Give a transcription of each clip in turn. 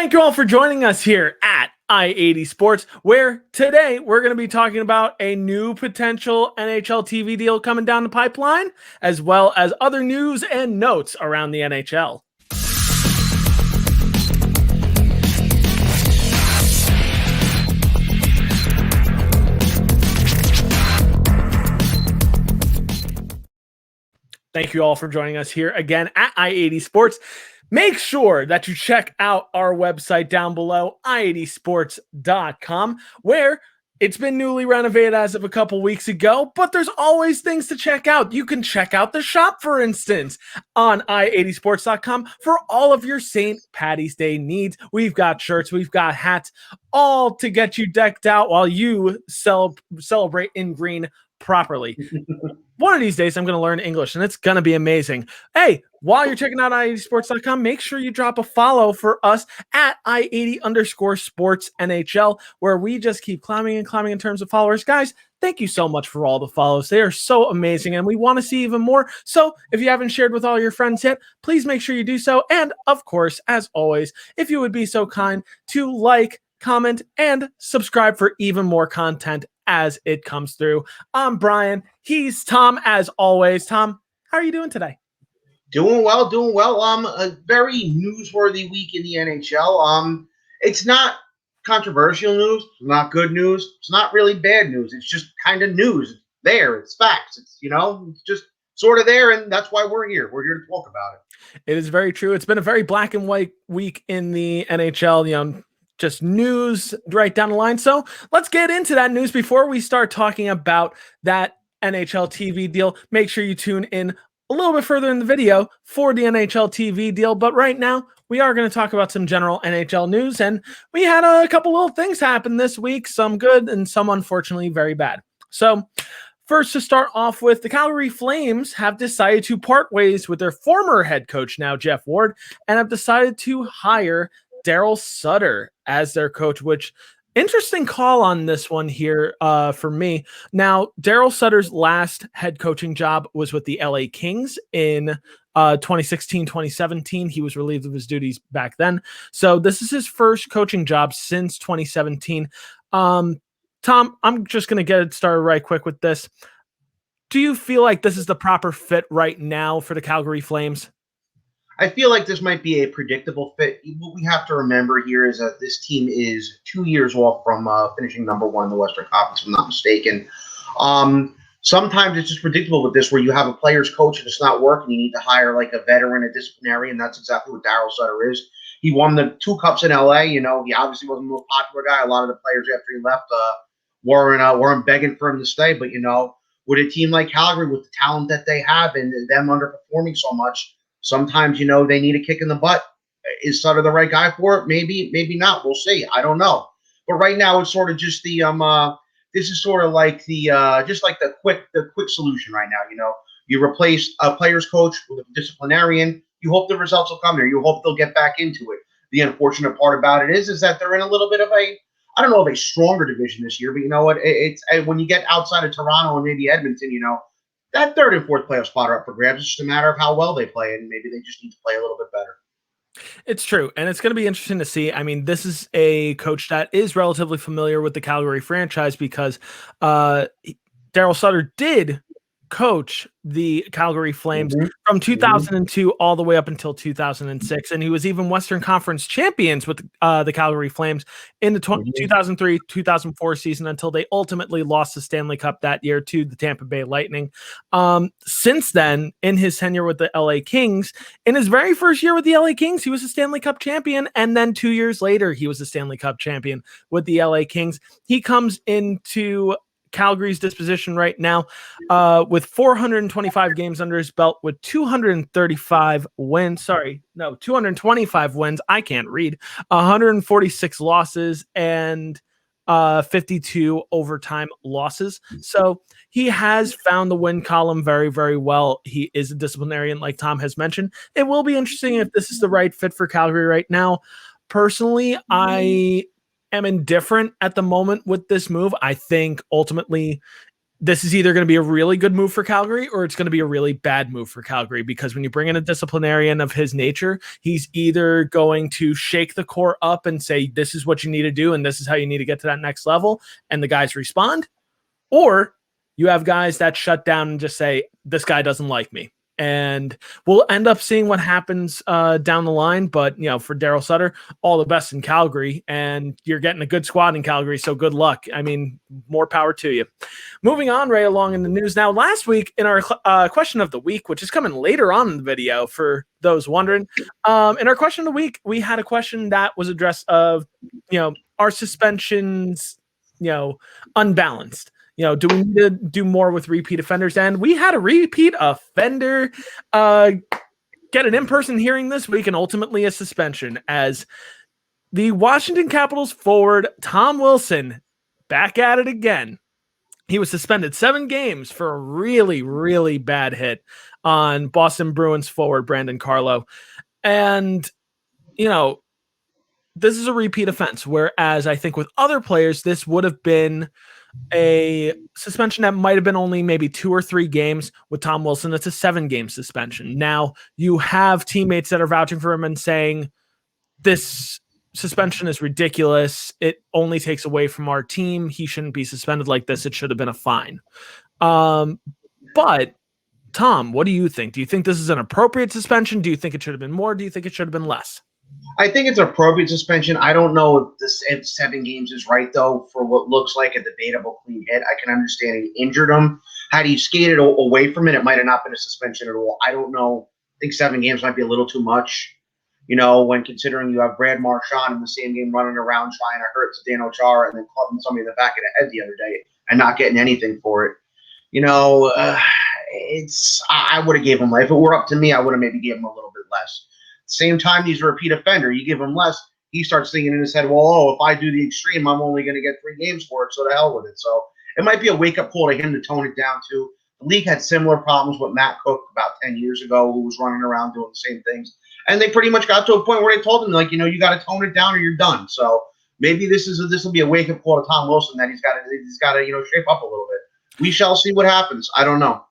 Thank you all for joining us here at I-80 Sports, where today we're going to be talking about a new potential NHL TV deal coming down the pipeline, as well as other news and notes around the NHL. Thank you all for joining us here again at I-80 Sports. Make sure that you check out our website down below, i80sports.com, where it's been newly renovated as of a couple weeks ago, but there's always things to check out. You can check out the shop, for instance, on i80sports.com for all of your St. Paddy's Day needs. We've got shirts, we've got hats, all to get you decked out while you celebrate in green properly. One of these days, I'm going to learn English, and it's going to be amazing. Hey, while you're checking out i80sports.com, make sure you drop a follow for us at i80_sports NHL, where we just keep climbing and climbing in terms of followers. Guys, thank you so much for all the follows. They are so amazing, and we want to see even more. So if you haven't shared with all your friends yet, please make sure you do so. And of course, as always, if you would be so kind to like, comment, and subscribe for even more content as it comes through. I'm Brian. He's Tom, as always. Tom, how are you doing today? Doing well. A very newsworthy week in the NHL. It's not controversial news. It's not good news. It's not really bad news. It's just kind of news. It's there. It's facts. It's just sort of there, and that's why we're here. We're here to talk about it. It is very true. It's been a very black and white week in the NHL. Just news right down the line. So let's get into that news before we start talking about that NHL TV deal. Make sure you tune in a little bit further in the video for the NHL TV deal. But right now, we are going to talk about some general NHL news. And we had a couple little things happen this week, some good and some unfortunately very bad. So first, to start off with, the Calgary Flames have decided to part ways with their former head coach, now Jeff Ward, and have decided to hire Daryl Sutter as their coach, which interesting call on this one here for me. Now, Daryl Sutter's last head coaching job was with the LA Kings in 2016-2017. He was relieved of his duties back then. So this is his first coaching job since 2017. Tom, I'm just going to get it started right quick with this. Do you feel like this is the proper fit right now for the Calgary Flames? I feel like this might be a predictable fit. What we have to remember here is that this team is 2 years off from finishing number one in the Western Conference, if I'm not mistaken. Sometimes it's just predictable with this, where you have a player's coach and it's not working. You need to hire like a veteran, a disciplinarian. That's exactly what Daryl Sutter is. He won the 2 cups in LA. He obviously wasn't the most popular guy. A lot of the players after he left weren't begging for him to stay. But with a team like Calgary, with the talent that they have and them underperforming so much, sometimes, they need a kick in the butt. Is Sutter the right guy for it? Maybe, maybe not. We'll see. I don't know. But right now, it's sort of just the this is sort of like the just like the quick solution right now. You replace a player's coach with a disciplinarian. You hope the results will come there. You hope they'll get back into it. The unfortunate part about it is that they're in a little bit of a, I don't know, of a stronger division this year. But you know what? It's when you get outside of Toronto and maybe Edmonton, that third and fourth playoff spot are up for grabs. It's just a matter of how well they play, and maybe they just need to play a little bit better. It's true, and it's going to be interesting to see. I mean, this is a coach that is relatively familiar with the Calgary franchise because Daryl Sutter did coach the Calgary Flames from 2002 all the way up until 2006, and he was even Western Conference champions with the Calgary Flames in the 2003-2004 season until they ultimately lost the Stanley Cup that year to the Tampa Bay Lightning. Since then, in his tenure with the LA Kings, in his very first year with the LA Kings, he was a Stanley Cup champion, and then 2 years later, he was a Stanley Cup champion with the LA Kings. He comes into Calgary's disposition right now with 425 games under his belt with 225 wins. 225 wins. I can't read. 146 losses and 52 overtime losses. So he has found the win column very, very well. He is a disciplinarian, like Tom has mentioned. It will be interesting if this is the right fit for Calgary right now. Personally, I am indifferent at the moment with this move. I think ultimately this is either going to be a really good move for Calgary or it's going to be a really bad move for Calgary, because when you bring in a disciplinarian of his nature, he's either going to shake the core up and say, this is what you need to do and this is how you need to get to that next level, and the guys respond, or you have guys that shut down and just say, this guy doesn't like me. And we'll end up seeing what happens down the line. But, for Daryl Sutter, all the best in Calgary. And you're getting a good squad in Calgary, so good luck. I mean, more power to you. Moving on right along in the news now. Last week in our question of the week, which is coming later on in the video for those wondering, in our question of the week, we had a question that was addressed of, are suspensions, unbalanced? Do we need to do more with repeat offenders? And we had a repeat offender get an in-person hearing this week and ultimately a suspension, as the Washington Capitals forward Tom Wilson back at it again. He was suspended 7 games for a really, really bad hit on Boston Bruins forward Brandon Carlo. And, this is a repeat offense, whereas I think with other players, this would have been a suspension that might have been only maybe 2 or 3 games. With Tom Wilson, it's a 7-game suspension. Now, you have teammates that are vouching for him and saying, this suspension is ridiculous. It only takes away from our team. He shouldn't be suspended like this. It should have been a fine. But, Tom, what do you think? Do you think this is an appropriate suspension? Do you think it should have been more? Do you think it should have been less? I think it's appropriate suspension. I don't know if 7 games is right, though, for what looks like a debatable clean hit. I can understand he injured him. Had he skated away from it, it might have not been a suspension at all. I don't know. I think 7 games might be a little too much, when considering you have Brad Marchand in the same game running around trying to hurt Zdeno Chara and then clubbing somebody in the back of the head the other day and not getting anything for it. I would have gave him less. If it were up to me, I would have maybe gave him a little bit less. Same time, he's a repeat offender. You give him less, he starts thinking in his head, well, if I do the extreme, I'm only going to get 3 games for it, so to hell with it. So it might be a wake-up call to him to tone it down, too. The league had similar problems with Matt Cook about 10 years ago, who was running around doing the same things. And they pretty much got to a point where they told him, you got to tone it down or you're done. So maybe this will be a wake-up call to Tom Wilson that he's got to shape up a little bit. We shall see what happens. I don't know.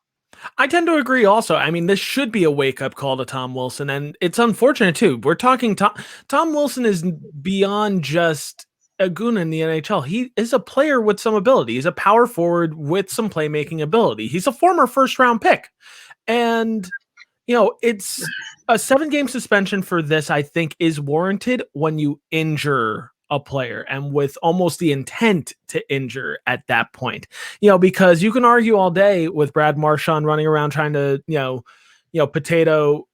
I tend to agree also. I mean, this should be a wake-up call to Tom Wilson, and it's unfortunate, too. We're talking Tom Wilson is beyond just a goon in the NHL. He is a player with some ability. He's a power forward with some playmaking ability. He's a former first-round pick. And, it's a 7-game suspension for this, I think, is warranted when you injure a player and with almost the intent to injure at that point, because you can argue all day with Brad Marchand running around trying to, potato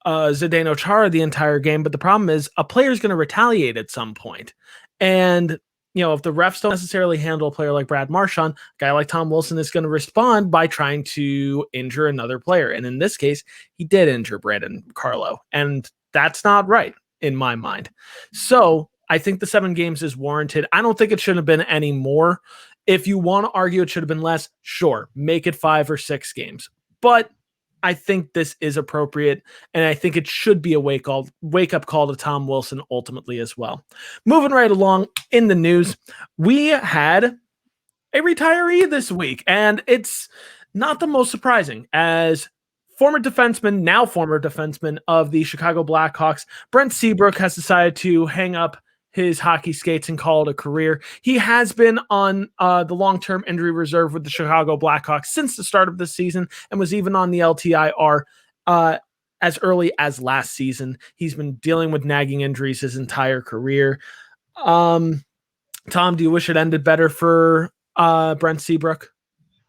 Zdeno Chara the entire game. But the problem is a player is going to retaliate at some point. And, if the refs don't necessarily handle a player like Brad Marchand, a guy like Tom Wilson is going to respond by trying to injure another player. And in this case, he did injure Brandon Carlo. And that's not right in my mind. So I think the 7 games is warranted. I don't think it should have been any more. If you want to argue it should have been less, sure, make it 5 or 6 games. But I think this is appropriate, and I think it should be a wake-up call to Tom Wilson ultimately as well. Moving right along in the news, we had a retiree this week, and it's not the most surprising, as former defenseman of the Chicago Blackhawks, Brent Seabrook, has decided to hang up his hockey skates and call it a career. He has been on the long-term injury reserve with the Chicago Blackhawks since the start of the season and was even on the LTIR as early as last season. He's been dealing with nagging injuries his entire career. Tom, do you wish it ended better for Brent Seabrook?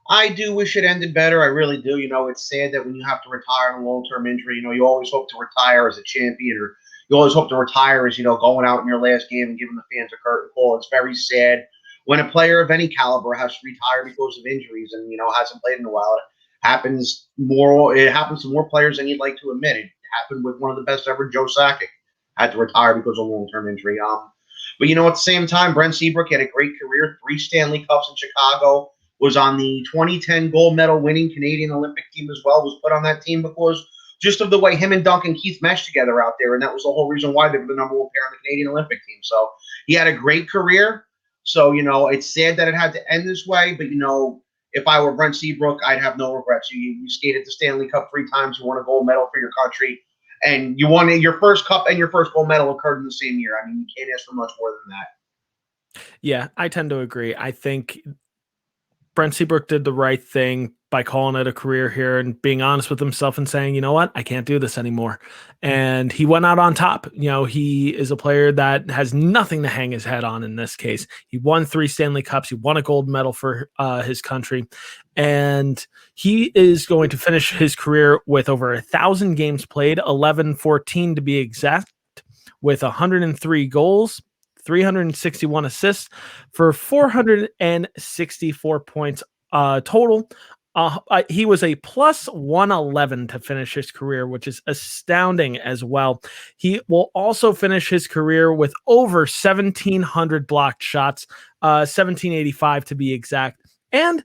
I do wish it ended better. I really do. It's sad that when you have to retire on a long-term injury, you always hope to retire as a champion, or you always hope to retire as, going out in your last game and giving the fans a curtain call. It's very sad when a player of any caliber has to retire because of injuries and, hasn't played in a while. It happens to more players than you'd like to admit. It happened with one of the best ever, Joe Sakic, had to retire because of long-term injury. But, at the same time, Brent Seabrook had a great career, 3 Stanley Cups in Chicago, was on the 2010 gold medal winning Canadian Olympic team as well, was put on that team because just of the way him and Duncan Keith meshed together out there, and that was the whole reason why they were the number 1 pair on the Canadian Olympic team. So he had a great career. So, it's sad that it had to end this way, but, if I were Brent Seabrook, I'd have no regrets. You skated the Stanley Cup 3 times. You won a gold medal for your country, and you won your first cup and your first gold medal occurred in the same year. I mean, you can't ask for much more than that. Yeah, I tend to agree. I think Brent Seabrook did the right thing by calling it a career here and being honest with himself and saying, you know what, I can't do this anymore. And he went out on top. He is a player that has nothing to hang his head on in this case. He won 3 Stanley Cups. He won a gold medal for his country. And he is going to finish his career with over 1,000 games played, 1114 to be exact, with 103 goals, 361 assists for 464 points total. He was a plus 111 to finish his career, which is astounding as well. He will also finish his career with over 1,700 blocked shots, 1,785 to be exact, and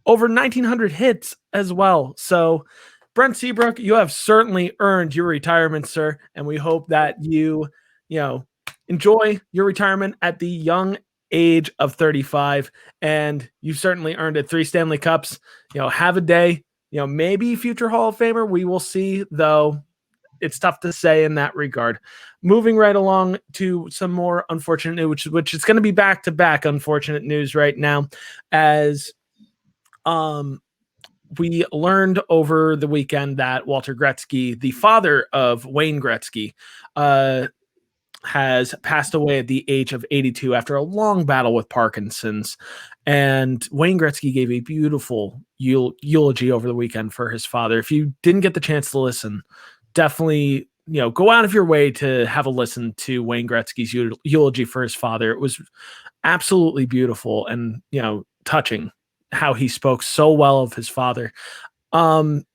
over 1,900 hits as well. So, Brent Seabrook, you have certainly earned your retirement, sir, and we hope that you enjoy your retirement at the young age of 35, and you've certainly earned it. 3 Stanley Cups. Have a day. Maybe future Hall of Famer. We will see, though. It's tough to say in that regard. Moving right along to some more unfortunate news, which is going to be back-to-back unfortunate news right now, as we learned over the weekend that Walter Gretzky, the father of Wayne Gretzky, has passed away at the age of 82 after a long battle with Parkinson's. And Wayne Gretzky gave a beautiful eulogy over the weekend for his father. If you didn't get the chance to listen, definitely go out of your way to have a listen to Wayne Gretzky's eulogy for his father. It was absolutely beautiful and touching how he spoke so well of his father. Tom,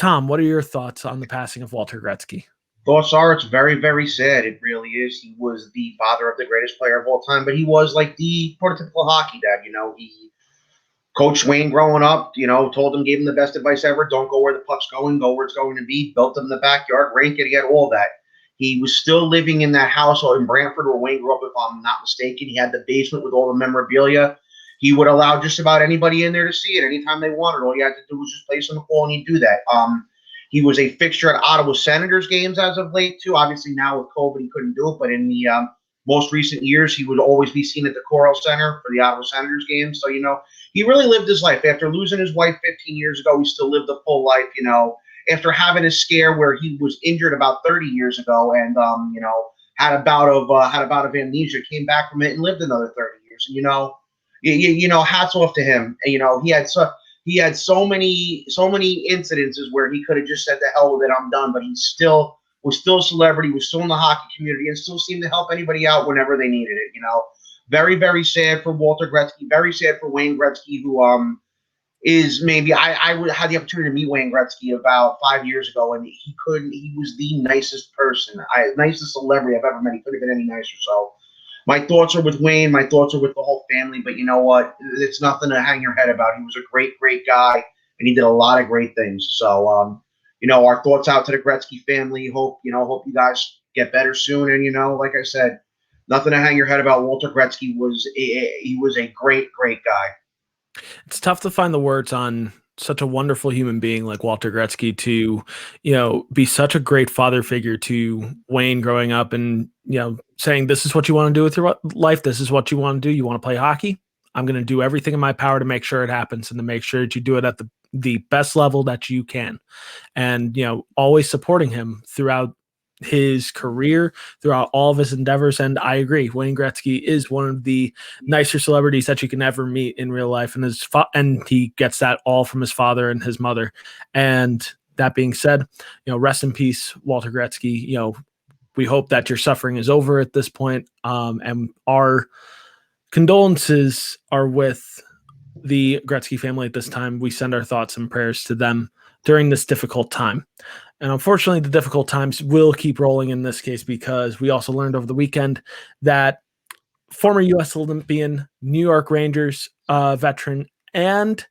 what are your thoughts on the passing of Walter Gretzky? Thoughts are, it's very, very sad. It really is. He was the father of the greatest player of all time, but he was like the prototypical hockey dad. He coached Wayne growing up, told him, gave him the best advice ever. Don't go where the puck's going, go where it's going to be. Built him in the backyard, rink it. He had all that. He was still living in that house in Brantford where Wayne grew up, if I'm not mistaken. He had the basement with all the memorabilia. He would allow just about anybody in there to see it anytime they wanted. All you had to do was just place on the call, and he'd do that. He was a fixture at Ottawa Senators games as of late, too. Obviously, now with COVID, he couldn't do it. But in the most recent years, he would always be seen at the Coral Center for the Ottawa Senators games. So, he really lived his life. After losing his wife 15 years ago, he still lived a full life, After having a scare where he was injured about 30 years ago and, had a bout of amnesia, came back from it and lived another 30 years. And, hats off to him. And, he had so many incidences where he could have just said, "The hell with it, I'm done." But he was still a celebrity, was still in the hockey community, and still seemed to help anybody out whenever they needed it. Very, very sad for Walter Gretzky. Very sad for Wayne Gretzky, who is maybe I had the opportunity to meet Wayne Gretzky about 5 years ago, and he was the nicest person, nicest celebrity I've ever met. He couldn't have been any nicer. So my thoughts are with Wayne. My thoughts are with the whole family. But you know what? It's nothing to hang your head about. He was a great, great guy, and he did a lot of great things. So, our thoughts out to the Gretzky family. Hope you guys get better soon. And like I said, nothing to hang your head about. Walter Gretzky he was a great, great guy. It's tough to find the words on such a wonderful human being like Walter Gretzky to, be such a great father figure to Wayne growing up and, saying, this is what you want to do with your life. This is what you want to do. You want to play hockey? I'm going to do everything in my power to make sure it happens and to make sure that you do it at the best level that you can. And, always supporting him throughout his career, throughout all of his endeavors. And I agree, Wayne Gretzky is one of the nicer celebrities that you can ever meet in real life. And and he gets that all from his father and his mother. And that being said, rest in peace, Walter Gretzky. We hope that your suffering is over at this point. And our condolences are with the Gretzky family at this time. We send our thoughts and prayers to them during this difficult time. And unfortunately, the difficult times will keep rolling in this case because we also learned over the weekend that former U.S. Olympian, New York Rangers veteran, and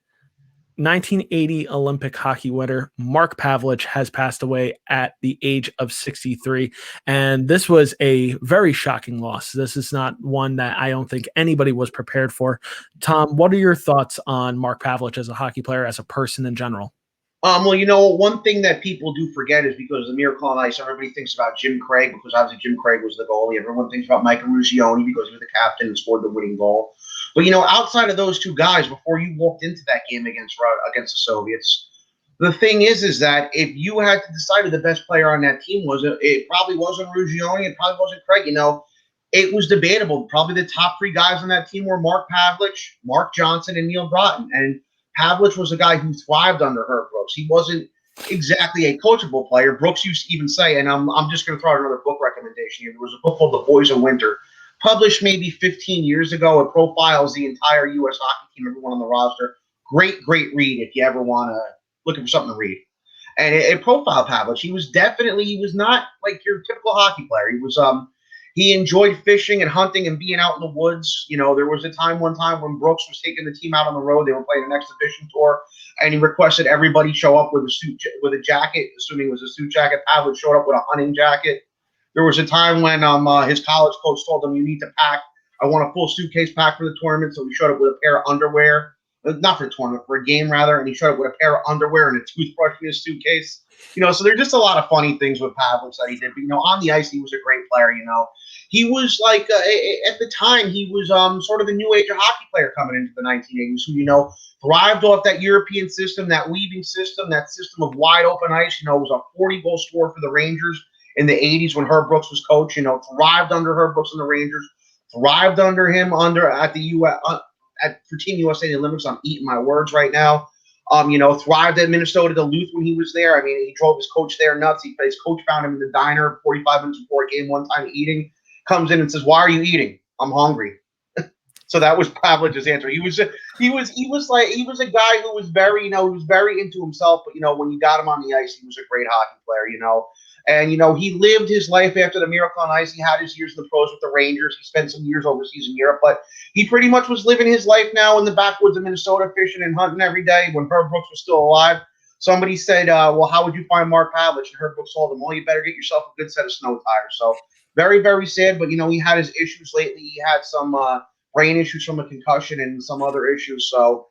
1980 Olympic hockey winner Mark Pavelich has passed away at the age of 63. And this was a very shocking loss. This is not one that I don't think anybody was prepared for. Tom, what are your thoughts on Mark Pavelich as a hockey player, as a person in general? Well, one thing that people do forget is because of the Miracle on Ice, everybody thinks about Jim Craig because obviously Jim Craig was the goalie. Everyone thinks about Mike Ruzioni because he was the captain and scored the winning goal. But, outside of those two guys, before you walked into that game against the Soviets, the thing is that if you had to decide who the best player on that team was, it probably wasn't Ruzioni. It probably wasn't Craig. It was debatable. Probably the top three guys on that team were Mark Pavelich, Mark Johnson, and Neil Broughton. And Pavelich was a guy who thrived under Herb Brooks. He wasn't exactly a coachable player. Brooks used to even say, and I'm just going to throw out another book recommendation here. There was a book called The Boys of Winter, published maybe 15 years ago. It profiles the entire U.S. hockey team, everyone on the roster. Great read if you ever want to looking for something to read. And it profiled Pavelich. He was not like your typical hockey player. He enjoyed fishing and hunting and being out in the woods. There was one time when Brooks was taking the team out on the road. They were playing an exhibition tour, and he requested everybody show up with a jacket, assuming it was a suit jacket. Pavelich showed up with a hunting jacket. There was a time when his college coach told him, "You need to pack. I want a full suitcase packed for the tournament." So he showed up with a pair of underwear, not for the tournament, for a game rather, and he showed up with a pair of underwear and a toothbrush in his suitcase. So there's just a lot of funny things with Pavelich that he did. But, on the ice, he was a great player, He was like, at the time, he was sort of the new age of hockey player coming into the 1980s who, thrived off that European system, that weaving system, that system of wide open ice. Was a 40-goal scorer for the Rangers in the 80s when Herb Brooks was coach. Thrived under Herb Brooks and the Rangers, thrived under him at the U.S. For Team USA in the Olympics. I'm eating my words right now. Thrived at Minnesota Duluth when he was there. I mean, he drove his coach there nuts. His coach found him in the diner 45 minutes before a game one time eating. Comes in and says, "Why are you eating?" "I'm hungry." So that was Pavlich's answer. He was a guy who was very, he was very into himself. But when you got him on the ice, he was a great hockey player. And he lived his life after the Miracle on Ice. He had his years in the pros with the Rangers. He spent some years overseas in Europe, but he pretty much was living his life now in the backwoods of Minnesota, fishing and hunting every day. When Herb Brooks was still alive, somebody said, "Well, how would you find Mark Pavelich?" And Herb Brooks told him, "Well, you better get yourself a good set of snow tires." So very, very sad. But he had his issues lately. He had some brain issues from a concussion and some other issues. So.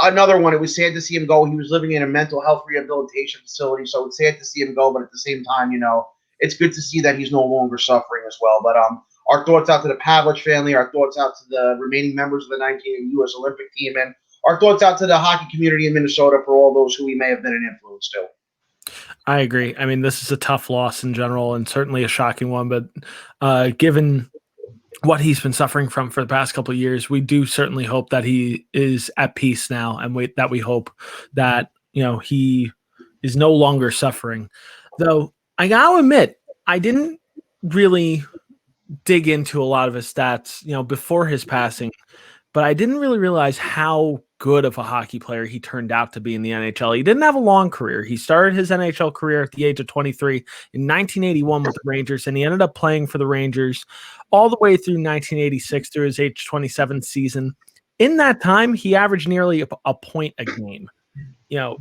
Another one, it was sad to see him go. He was living in a mental health rehabilitation facility, so it's sad to see him go. But at the same time, it's good to see that he's no longer suffering as well. But our thoughts out to the Pavelich family, our thoughts out to the remaining members of the 1980 U.S. Olympic team, and our thoughts out to the hockey community in Minnesota for all those who he may have been an influence to. I agree. I mean, this is a tough loss in general and certainly a shocking one, but given what he's been suffering from for the past couple of years, we do certainly hope that he is at peace now, and we hope that he is no longer suffering. Though I gotta admit, I didn't really dig into a lot of his stats, before his passing, but I didn't really realize how good of a hockey player he turned out to be in the NHL. He didn't have a long career. He started his NHL career at the age of 23 in 1981 with the Rangers, and he ended up playing for the Rangers all the way through 1986 through his age 27 season. In that time, he averaged nearly a point a game.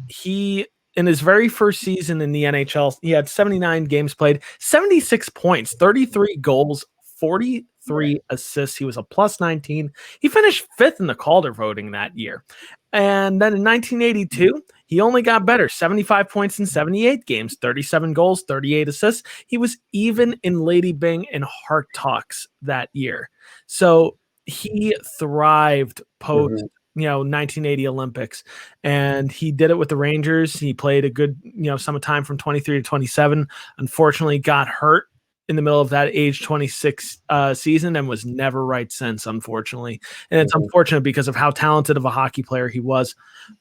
He in his very first season in the NHL, he had 79 games played, 76 points, 33 goals, 43 assists. He was a plus 19. He finished 5th in the Calder voting that year. And then in 1982, he only got better, 75 points in 78 games, 37 goals, 38 assists. He was even in Lady Byng and Hart Talks that year. So he thrived post 1980 Olympics, and he did it with the Rangers. He played a good some time from 23 to 27. Unfortunately, got hurt in the middle of that age 26 season and was never right since, unfortunately. And it's unfortunate because of how talented of a hockey player he was.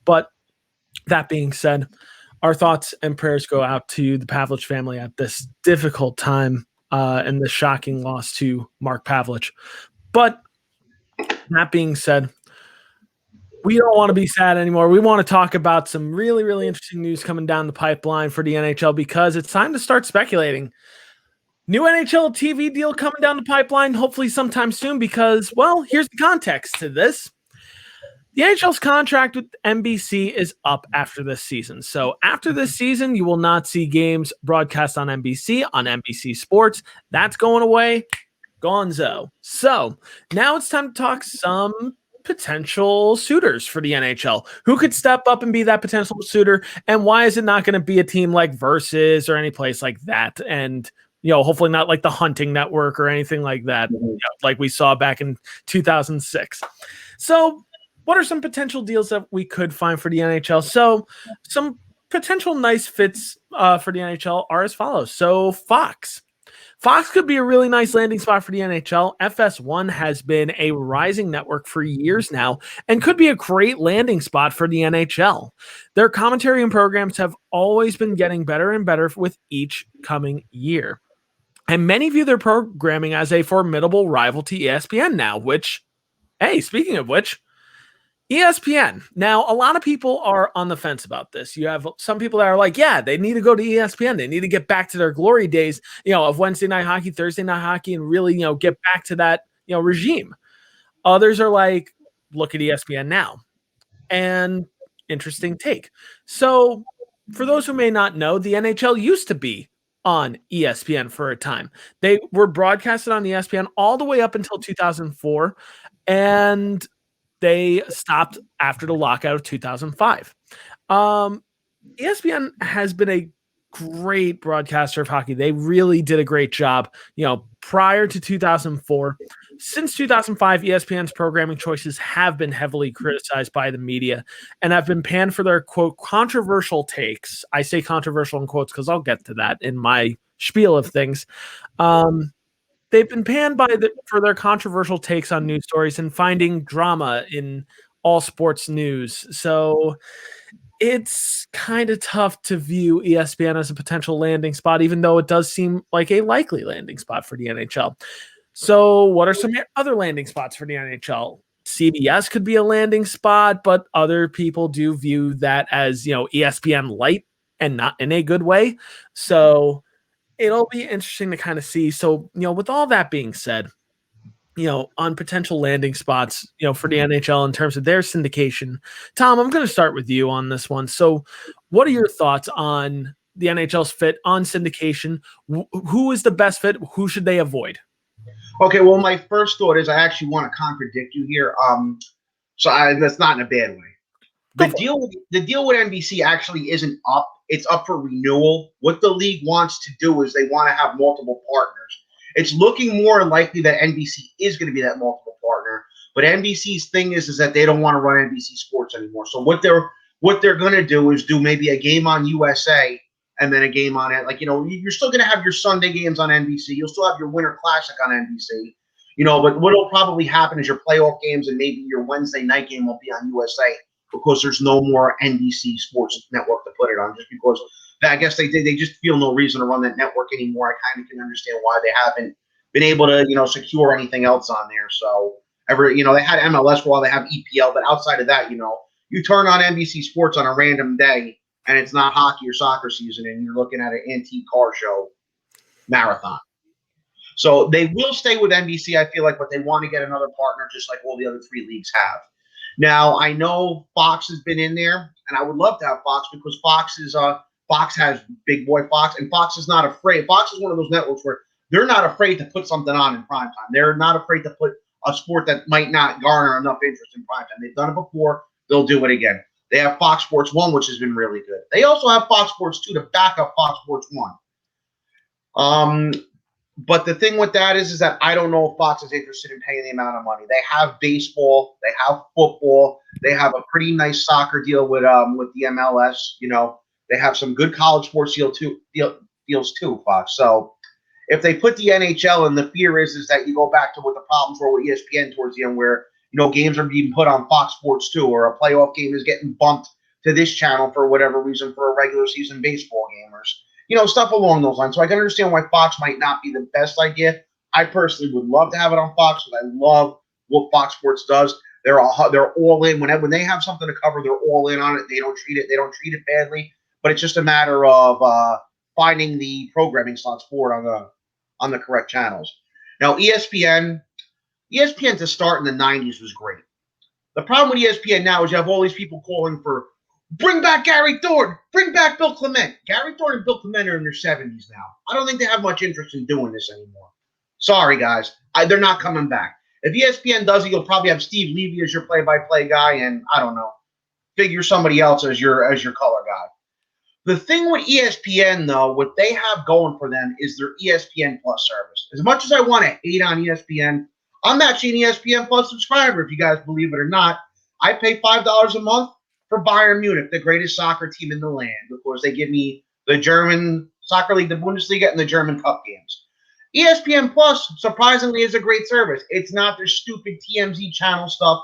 But that being said, our thoughts and prayers go out to the Pavelich family at this difficult time and the shocking loss to Mark Pavelich. But that being said, we don't want to be sad anymore. We want to talk about some really, really interesting news coming down the pipeline for the NHL, because it's time to start speculating. New NHL TV deal coming down the pipeline, hopefully sometime soon, because, well, here's the context to this. The NHL's contract with NBC is up after this season. So after this season, you will not see games broadcast on NBC Sports. That's going away. Gonzo. So now it's time to talk some potential suitors for the NHL. Who could step up and be that potential suitor? And why is it not going to be a team like Versus or any place like that? And hopefully not like the Hunting Network or anything like that, like we saw back in 2006. So what are some potential deals that we could find for the NHL? So some potential nice fits for the NHL are as follows. So Fox could be a really nice landing spot for the NHL. FS1 has been a rising network for years now and could be a great landing spot for the NHL. Their commentary and programs have always been getting better and better with each coming year. And many view their programming as a formidable rival to ESPN now, which, hey, speaking of which, ESPN. Now, a lot of people are on the fence about this. You have some people that are like, yeah, they need to go to ESPN. They need to get back to their glory days, of Wednesday night hockey, Thursday night hockey, and really, get back to that, regime. Others are like, look at ESPN now. And interesting take. So for those who may not know, the NHL used to be on ESPN for a time. They were broadcasted on ESPN all the way up until 2004. And they stopped after the lockout of 2005. ESPN has been a great broadcaster of hockey. They really did a great job, prior to 2004. Since 2005, ESPN's programming choices have been heavily criticized by the media and have been panned for their, quote, controversial takes. I say controversial in quotes because I'll get to that in my spiel of things. They've been panned for their controversial takes on news stories and finding drama in all sports news. So it's kind of tough to view ESPN as a potential landing spot, even though it does seem like a likely landing spot for the NHL. So what are some other landing spots for the NHL? CBS could be a landing spot, but other people do view that as, ESPN light and not in a good way. So it'll be interesting to kind of see. So, with all that being said, on potential landing spots, for the NHL in terms of their syndication, Tom, I'm going to start with you on this one. So what are your thoughts on the NHL's fit on syndication? Who is the best fit? Who should they avoid? Okay, well, my first thought is I actually want to contradict you here. That's not in a bad way. The deal with NBC actually isn't up. It's up for renewal. What the league wants to do is they want to have multiple partners. It's looking more likely that NBC is going to be that multiple partner. But NBC's thing is that they don't want to run NBC Sports anymore. So what they're going to do is do maybe a game on USA and then a game on it. Like, you're still going to have your Sunday games on NBC. You'll still have your Winter Classic on NBC. But what'll probably happen is your playoff games and maybe your Wednesday night game will be on USA, because there's no more NBC Sports Network to put it on, just because I guess they just feel no reason to run that network anymore. I kind of can understand why they haven't been able to, secure anything else on there. So they had MLS for a while, they have EPL, but outside of that, you turn on NBC Sports on a random day and it's not hockey or soccer season and you're looking at an antique car show marathon. So they will stay with NBC, I feel like, but they want to get another partner just like all the other three leagues have. Now, I know Fox has been in there, and I would love to have Fox because Fox has Big Boy Fox, and Fox is not afraid. Fox is one of those networks where they're not afraid to put something on in primetime. They're not afraid to put a sport that might not garner enough interest in primetime. They've done it before. They'll do it again. They have Fox Sports 1, which has been really good. They also have Fox Sports 2 to back up Fox Sports 1. But the thing with that is that I don't know if Fox is interested in paying the amount of money. They have baseball, they have football, they have a pretty nice soccer deal with the MLS. They have some good college sports deals too, Fox. So if they put the NHL in, the fear is that you go back to what the problems were with ESPN towards the end, where games are being put on Fox Sports 2, or a playoff game is getting bumped to this channel for whatever reason for a regular season baseball game, or stuff along those lines. So I can understand why Fox might not be the best idea. I personally would love to have it on Fox, because I love what Fox Sports does. They're all in. When they have something to cover, they're all in on it. They don't treat it badly. But it's just a matter of finding the programming slots for it on the correct channels. Now, ESPN to start in the 90s was great. The problem with ESPN now is you have all these people calling for bring back Gary Thornton, bring back Bill Clement. Gary Thornton and Bill Clement are in their 70s now. I don't think they have much interest in doing this anymore. Sorry, guys. They're not coming back. If ESPN does it, you'll probably have Steve Levy as your play-by-play guy, and I don't know, figure somebody else as your color guy. The thing with ESPN, though, what they have going for them is their ESPN Plus service. As much as I want to hate on ESPN, I'm actually an ESPN Plus subscriber, if you guys believe it or not. I pay $5 a month for Bayern Munich, the greatest soccer team in the land, because they give me the German soccer league, the Bundesliga, and the German Cup games. ESPN Plus, surprisingly, is a great service. It's not their stupid TMZ channel stuff.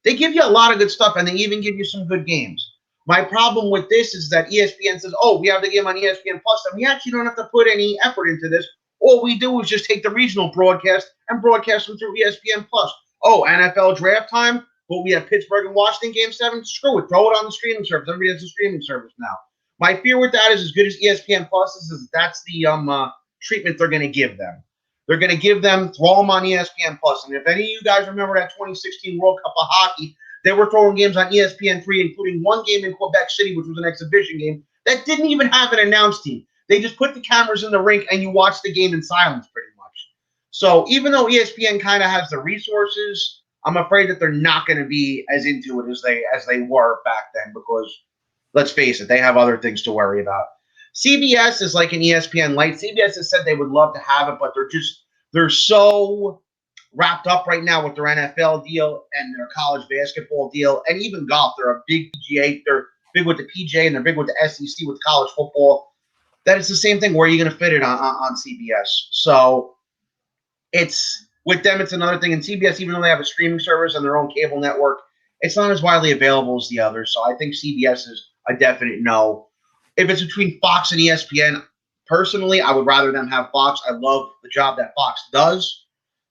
They give you a lot of good stuff, and they even give you some good games. My problem with this is that ESPN says, oh, we have the game on ESPN Plus, and we actually don't have to put any effort into this. All we do is just take the regional broadcast and broadcast them through ESPN Plus. Oh, NFL draft time? Well, we have Pittsburgh and Washington Game 7. Screw it. Throw it on the streaming service. Everybody has a streaming service now. My fear with that is as good as ESPN Plus is that's the treatment they're going to give them. They're going to give them, throw them on ESPN Plus. And if any of you guys remember that 2016 World Cup of Hockey, they were throwing games on ESPN3, including one game in Quebec City, which was an exhibition game, that didn't even have an announced team. They just put the cameras in the rink and you watch the game in silence pretty much. So even though ESPN kind of has the resources, I'm afraid that they're not going to be as into it as they were back then because, let's face it, they have other things to worry about. CBS is like an ESPN Lite. CBS has said they would love to have it, but they're so wrapped up right now with their NFL deal and their college basketball deal and even golf. They're a big PGA. They're big with the PGA and they're big with the SEC with college football. That is the same thing. Where are you going to fit it on CBS? So it's with them. It's another thing. And CBS, even though they have a streaming service and their own cable network, it's not as widely available as the others. So I think CBS is a definite no. If it's between Fox and ESPN, personally, I would rather them have Fox. I love the job that Fox does.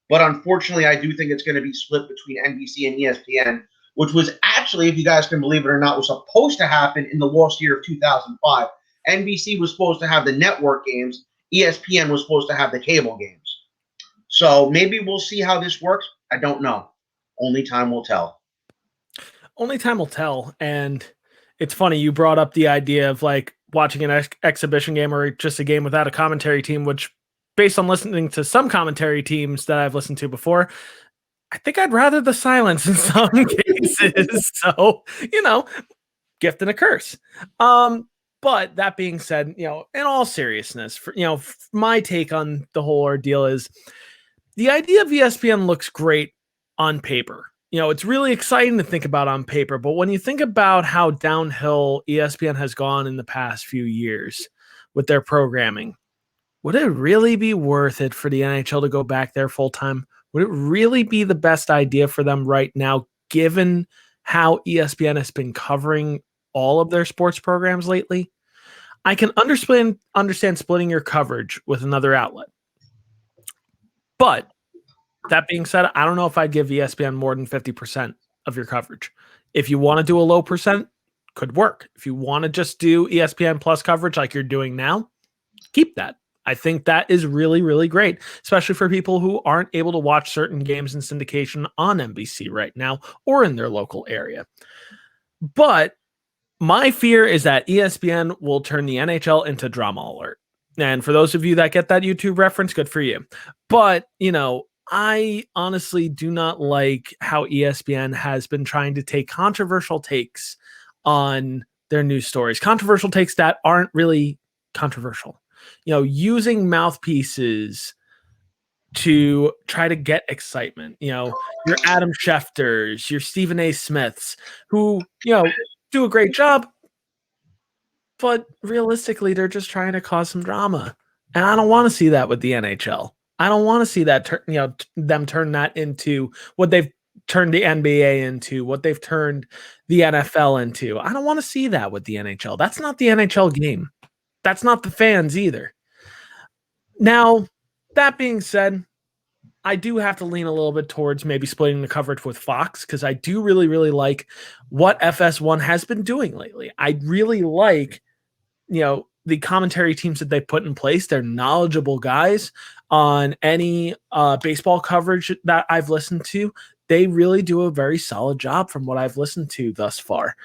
But unfortunately, I do think it's going to be split between NBC and ESPN, which was actually, if you guys can believe it or not, was supposed to happen in the lost year of 2005. NBC was supposed to have the network games. ESPN was supposed to have the cable games. So maybe we'll see how this works. I don't know. Only time will tell. Only time will tell. And it's funny, you brought up the idea of like watching an exhibition game or just a game without a commentary team, which based on listening to some commentary teams that I've listened to before, I think I'd rather the silence in some cases. So, gift and a curse. But that being said, in all seriousness, my take on the whole ordeal is the idea of ESPN looks great on paper. It's really exciting to think about on paper, but when you think about how downhill ESPN has gone in the past few years with their programming, would it really be worth it for the NHL to go back there full time? Would it really be the best idea for them right now, given how ESPN has been covering all of their sports programs lately? I can understand splitting your coverage with another outlet. But that being said, I don't know if I'd give ESPN more than 50% of your coverage. If you want to do a low percent, could work. If you want to just do ESPN Plus coverage like you're doing now, keep that. I think that is really, really great, especially for people who aren't able to watch certain games in syndication on NBC right now or in their local area. But my fear is that ESPN will turn the NHL into drama alert. And for those of you that get that YouTube reference, good for you. But, I honestly do not like how ESPN has been trying to take controversial takes on their news stories, controversial takes that aren't really controversial. Using mouthpieces to try to get excitement. Your Adam Schefters, your Stephen A. Smiths, who, do a great job, but realistically, they're just trying to cause some drama. And I don't want to see that with the NHL. I don't want to see that, them turn that into what they've turned the NBA into, what they've turned the NFL into. I don't want to see that with the NHL. That's not the NHL game. That's not the fans either. Now, that being said, I do have to lean a little bit towards maybe splitting the coverage with Fox because I do really, really like what FS1 has been doing lately. I really like, the commentary teams that they put in place. They're knowledgeable guys on any baseball coverage that I've listened to. they really do a very solid job from what I've listened to thus far.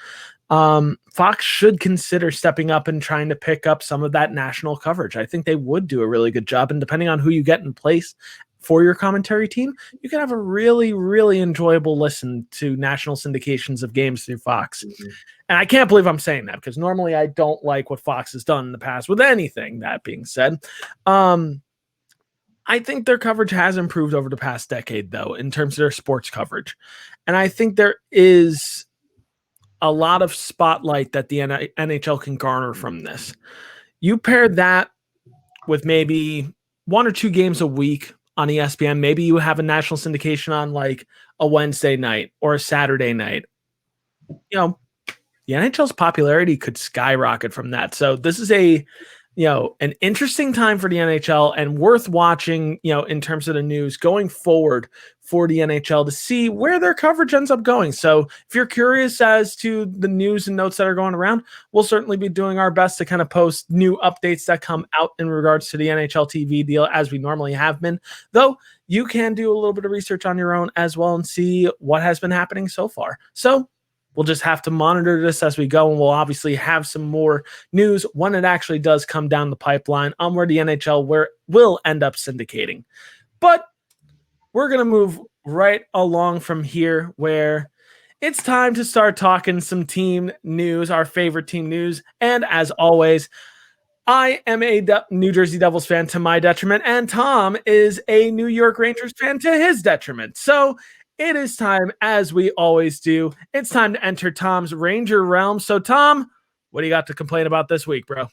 Fox should consider stepping up and trying to pick up some of that national coverage. I think they would do a really good job. And depending on who you get in place for your commentary team, you can have a really, really enjoyable listen to national syndications of games through Fox. Mm-hmm. And I can't believe I'm saying that, because normally I don't like what Fox has done in the past with anything. That being said, I think their coverage has improved over the past decade, though, in terms of their sports coverage. And I think there is a lot of spotlight that the NHL can garner from this. You pair that with maybe 1 or 2 games a week on ESPN. Maybe you have a national syndication on like a Wednesday night or a Saturday night. You know, the NHL's popularity could skyrocket from that. So this is an interesting time for the NHL, and worth watching, in terms of the news going forward for the NHL to see where their coverage ends up going. So if you're curious as to the news and notes that are going around, we'll certainly be doing our best to kind of post new updates that come out in regards to the NHL TV deal, as we normally have been, though you can do a little bit of research on your own as well and see what has been happening so far. So we'll just have to monitor this as we go, and we'll obviously have some more news when it actually does come down the pipeline on where the NHL will end up syndicating. But we're going to move right along from here, where it's time to start talking some team news, our favorite team news. And as always, I am a New Jersey Devils fan to my detriment, and Tom is a New York Rangers fan to his detriment. So it is time, as we always do, it's time to enter Tom's Ranger realm. So, Tom, what do you got to complain about this week, bro?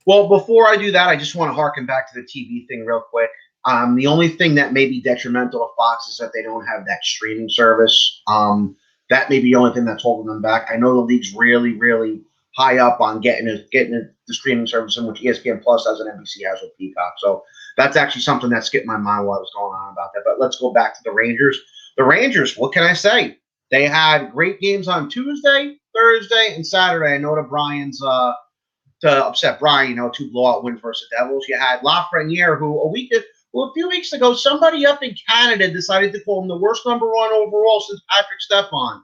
Well, before I do that, I just want to harken back to the TV thing real quick. The only thing that may be detrimental to Fox is that they don't have that streaming service. That may be the only thing that's holding them back. I know the league's really, really high up on getting the streaming service, in which ESPN Plus has and NBC has with Peacock. So that's actually something that skipped my mind while I was going on about that. But let's go back to the Rangers. The Rangers, what can I say? They had great games on Tuesday, Thursday, and Saturday. I know to Brian's to upset Brian, 2 blowout wins versus the Devils. You had Lafreniere, who a few weeks ago, somebody up in Canada decided to call him the worst number 1 overall since Patrick Stepan,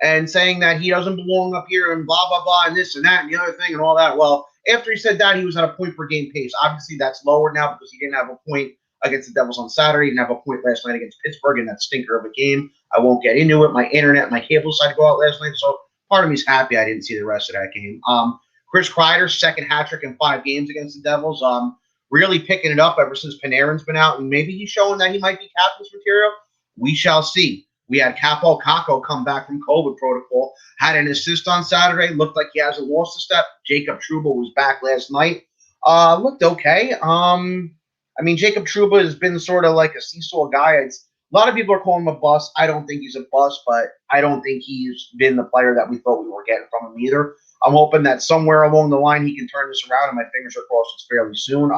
and saying that he doesn't belong up here and blah, blah, blah, and this and that and the other thing and all that. Well, after he said that, he was at a point per game pace. Obviously, that's lower now because he didn't have a point against the Devils on Saturday. He didn't have a point last night against Pittsburgh in that stinker of a game. I won't get into it. My internet, my cable decided to go out last night, so part of me's happy I didn't see the rest of that game. Chris Kreider's second hat trick in 5 games against the Devils. Really picking it up ever since Panarin's been out, and maybe he's showing that he might be captain's material. We shall see. We had Kaapo Kakko come back from COVID protocol, had an assist on Saturday, looked like he hasn't lost a step. Jacob Trouba was back last night. Looked okay. Jacob Trouba has been sort of like a seesaw guy. A lot of people are calling him a bust. I don't think he's a bust, but I don't think he's been the player that we thought we were getting from him either. I'm hoping that somewhere along the line he can turn this around, and my fingers are crossed it's fairly soon.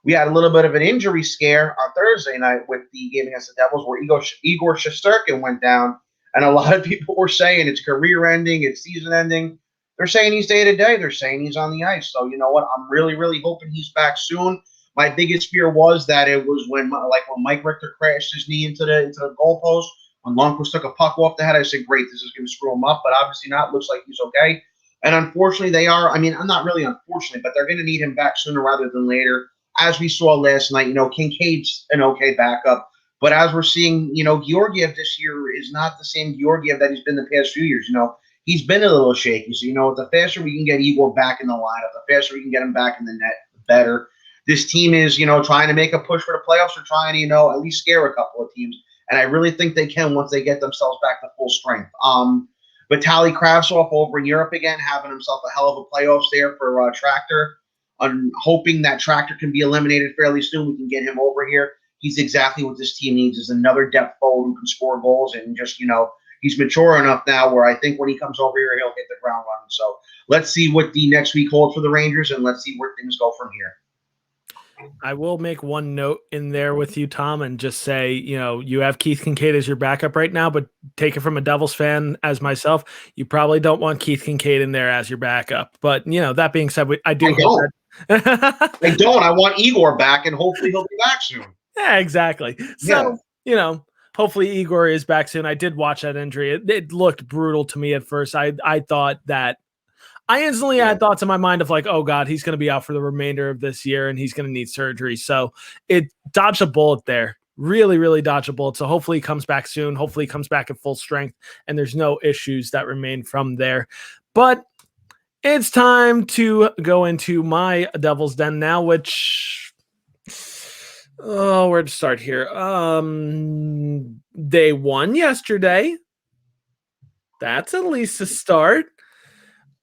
We had a little bit of an injury scare on Thursday night with the game against the Devils, where Igor Shesterkin went down, and a lot of people were saying it's career-ending, it's season-ending. They're saying he's day-to-day. They're saying he's on the ice. So you know what? I'm really, really hoping he's back soon. My biggest fear was that it was when Mike Richter crashed his knee into the goalpost. When Lundqvist took a puck off the head, I said, great, this is going to screw him up. But obviously not. Looks like he's okay. And unfortunately, they are. I'm not really unfortunately, but they're going to need him back sooner rather than later. As we saw last night, Kincaid's an okay backup. But as we're seeing, Georgiev this year is not the same Georgiev that he's been the past few years. He's been a little shaky. So, the faster we can get Igor back in the lineup, the faster we can get him back in the net, the better. This team is, trying to make a push for the playoffs, or trying to, at least scare a couple of teams. And I really think they can once they get themselves back to full strength. Vitaly Kravtsov over in Europe again, having himself a hell of a playoffs there for Tractor. I'm hoping that Tractor can be eliminated fairly soon. We can get him over here. He's exactly what this team needs, is another depth forward who can score goals, and just, he's mature enough now where I think when he comes over here, he'll hit the ground running. So let's see what the next week holds for the Rangers, and let's see where things go from here. I will make one note in there with you, Tom, and just say, you have Keith Kincaid as your backup right now, but take it from a Devils fan as myself, you probably don't want Keith Kincaid in there as your backup. But, that being said, I don't. I don't. I want Igor back, and hopefully he'll be back soon. Yeah, exactly. So, hopefully Igor is back soon. I did watch that injury. It looked brutal to me at first. I thought that I instantly had thoughts in my mind of like, oh God, he's going to be out for the remainder of this year and he's going to need surgery. So it dodged a bullet there. Really, really dodged a bullet. So hopefully he comes back soon. Hopefully he comes back at full strength and there's no issues that remain from there. But it's time to go into my Devil's Den now, which, where to start here? They won yesterday. That's at least a start.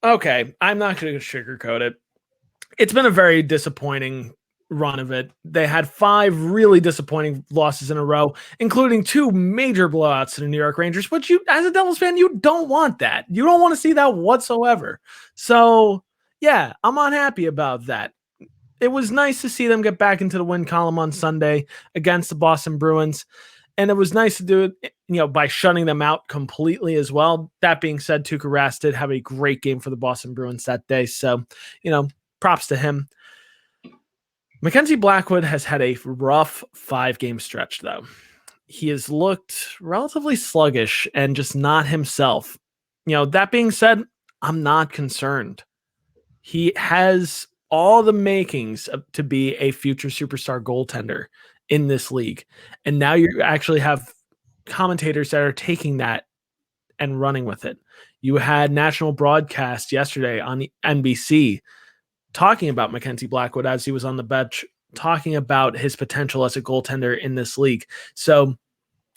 Okay, I'm not going to sugarcoat it. It's been a very disappointing run of it. They had 5 really disappointing losses in a row, including 2 major blowouts to the New York Rangers, which you, as a Devils fan, you don't want that. You don't want to see that whatsoever. So, yeah, I'm unhappy about that. It was nice to see them get back into the win column on Sunday against the Boston Bruins. And it was nice to do it, by shutting them out completely as well. That being said, Tuukka Rask did have a great game for the Boston Bruins that day. So, props to him. Mackenzie Blackwood has had a rough 5-game stretch, though. He has looked relatively sluggish and just not himself. That being said, I'm not concerned. He has all the makings to be a future superstar goaltender in this league. And now you actually have commentators that are taking that and running with it. You had national broadcast yesterday on the NBC talking about Mackenzie Blackwood as he was on the bench, talking about his potential as a goaltender in this league. So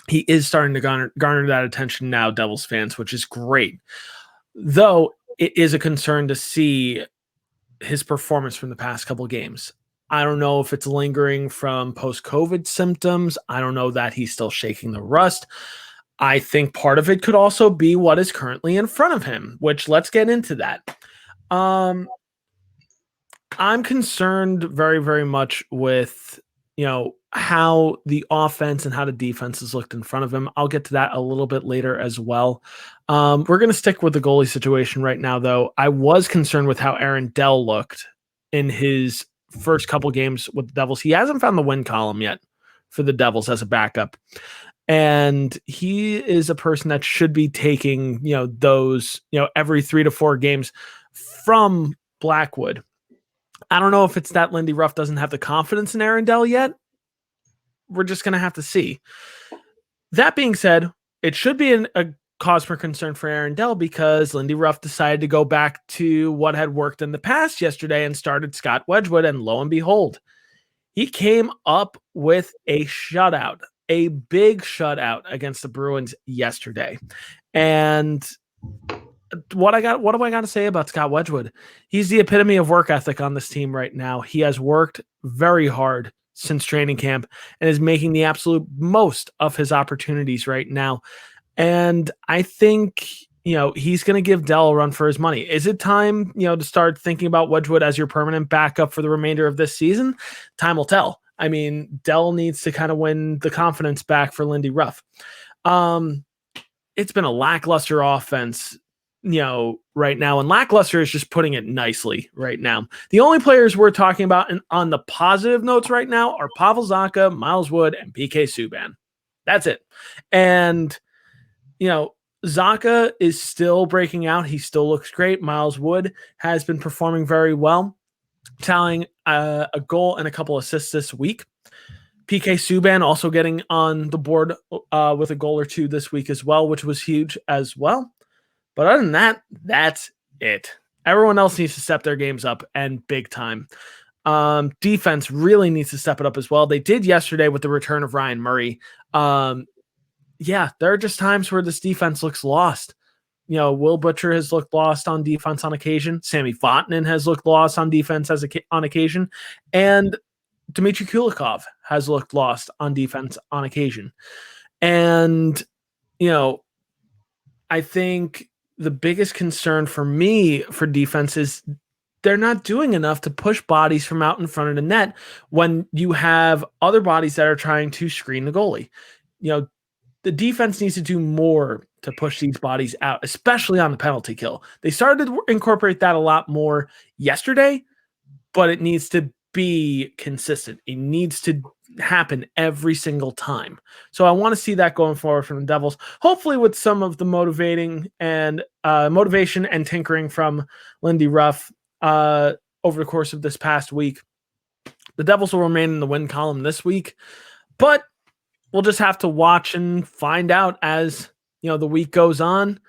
he is starting to garner that attention now, Devils fans, which is great. Though it is a concern to see his performance from the past couple of games. I don't know if it's lingering from post-COVID symptoms. I don't know that he's still shaking the rust. I think part of it could also be what is currently in front of him, which let's get into that. I'm concerned very, very much with, how the offense and how the defense has looked in front of him. I'll get to that a little bit later as well. We're going to stick with the goalie situation right now, though. I was concerned with how Aaron Dell looked in his first couple games with the Devils. He hasn't found the win column yet for the Devils as a backup. And he is a person that should be taking, those, every 3 to 4 games from Blackwood. I don't know if it's that Lindy Ruff doesn't have the confidence in Aaron Dell yet. We're just going to have to see. That being said, it should be a cause for concern for Aaron Dell because Lindy Ruff decided to go back to what had worked in the past yesterday and started Scott Wedgwood, and lo and behold, he came up with a shutout, a big shutout against the Bruins yesterday. And what do I got to say about Scott Wedgwood? He's the epitome of work ethic on this team right now. He has worked very hard since training camp and is making the absolute most of his opportunities right now. And I think, he's going to give Dell a run for his money. Is it time, to start thinking about Wedgwood as your permanent backup for the remainder of this season? Time will tell. I mean, Dell needs to kind of win the confidence back for Lindy Ruff. It's been a lackluster offense, right now, and lackluster is just putting it nicely right now. The only players we're talking about on the positive notes right now are Pavel Zacha, Miles Wood, and PK Subban. That's it. And, Zacha is still breaking out. He still looks great. Miles Wood has been performing very well, tallying a goal and a couple assists this week. PK Subban also getting on the board with a goal or 2 this week as well, which was huge as well. But other than that, that's it. Everyone else needs to step their games up, and big time. Defense really needs to step it up as well. They did yesterday with the return of Ryan Murray. There are just times where this defense looks lost. Will Butcher has looked lost on defense on occasion. Sammy Vatanen has looked lost on defense on occasion. And Dmitry Kulikov has looked lost on defense on occasion. And, I think the biggest concern for me for defense is they're not doing enough to push bodies from out in front of the net when you have other bodies that are trying to screen the goalie. The defense needs to do more to push these bodies out, especially on the penalty kill. They started to incorporate that a lot more yesterday, but it needs to be consistent. It needs to happen every single time. So I want to see that going forward from the Devils, hopefully with some of the motivation and tinkering from Lindy Ruff over the course of this past week. The Devils will remain in the win column this week, but we'll just have to watch and find out as the week goes on.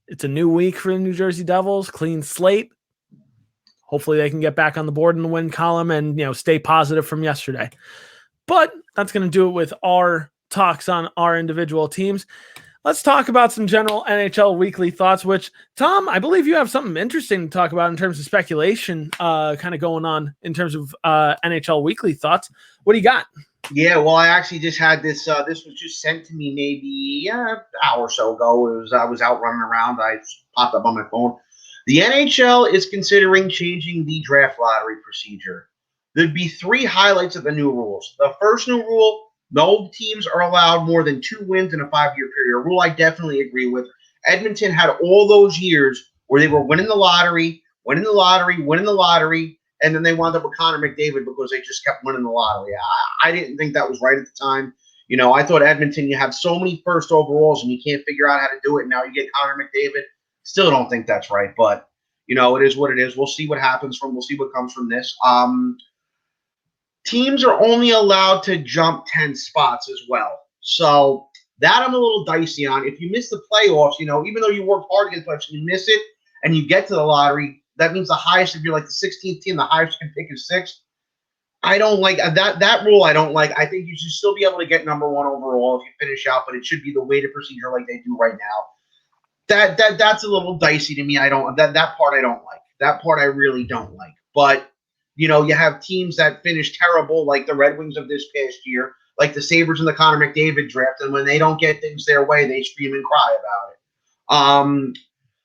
It's a new week for the New Jersey Devils, clean slate. Hopefully they can get back on the board in the win column and stay positive from yesterday. But that's going to do it with our talks on our individual teams. Let's talk about some general NHL weekly thoughts, which, Tom, I believe you have something interesting to talk about in terms of speculation kind of going on in terms of NHL weekly thoughts. What do you got? Yeah, well, I actually just had this. This was just sent to me maybe an hour or so ago. I was out running around. I popped up on my phone. The NHL is considering changing the draft lottery procedure. There'd be 3 highlights of the new rules. The first new rule, no teams are allowed more than 2 wins in a 5-year period. A rule I definitely agree with. Edmonton had all those years where they were winning the lottery, and then they wound up with Connor McDavid because they just kept winning the lottery. I didn't think that was right at the time. I thought Edmonton, you have so many first overalls and you can't figure out how to do it. And now you get Connor McDavid. Still don't think that's right, but it is what it is. We'll see what happens we'll see what comes from this. Teams are only allowed to jump 10 spots as well. So that I'm a little dicey on. If you miss the playoffs, even though you work hard against playoffs, you miss it and you get to the lottery, that means the highest, if you're like the 16th team, the highest you can pick is 6th. I don't like that rule. I don't like. I think you should still be able to get number 1 overall if you finish out, but it should be the weighted procedure like they do right now. That's a little dicey to me. That part I don't like. That part I really don't like. But you have teams that finish terrible, like the Red Wings of this past year, like the Sabres and the Connor McDavid draft, and when they don't get things their way, they scream and cry about it.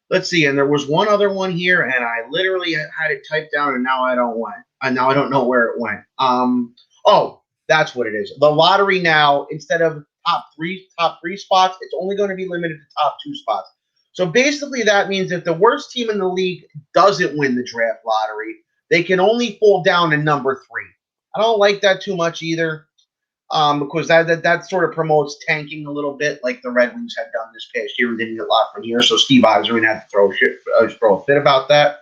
Let's see, and there was one other one here, and I literally had it typed down, and now I don't know where it went. Oh, that's what it is. The lottery now, instead of top three spots, it's only going to be limited to top 2 spots. So basically, that means if the worst team in the league doesn't win the draft lottery, they can only fall down to number 3. I don't like that too much either, because that sort of promotes tanking a little bit, like the Red Wings had done this past year and didn't get locked from here. So Steve Yzerman had to throw a fit about that.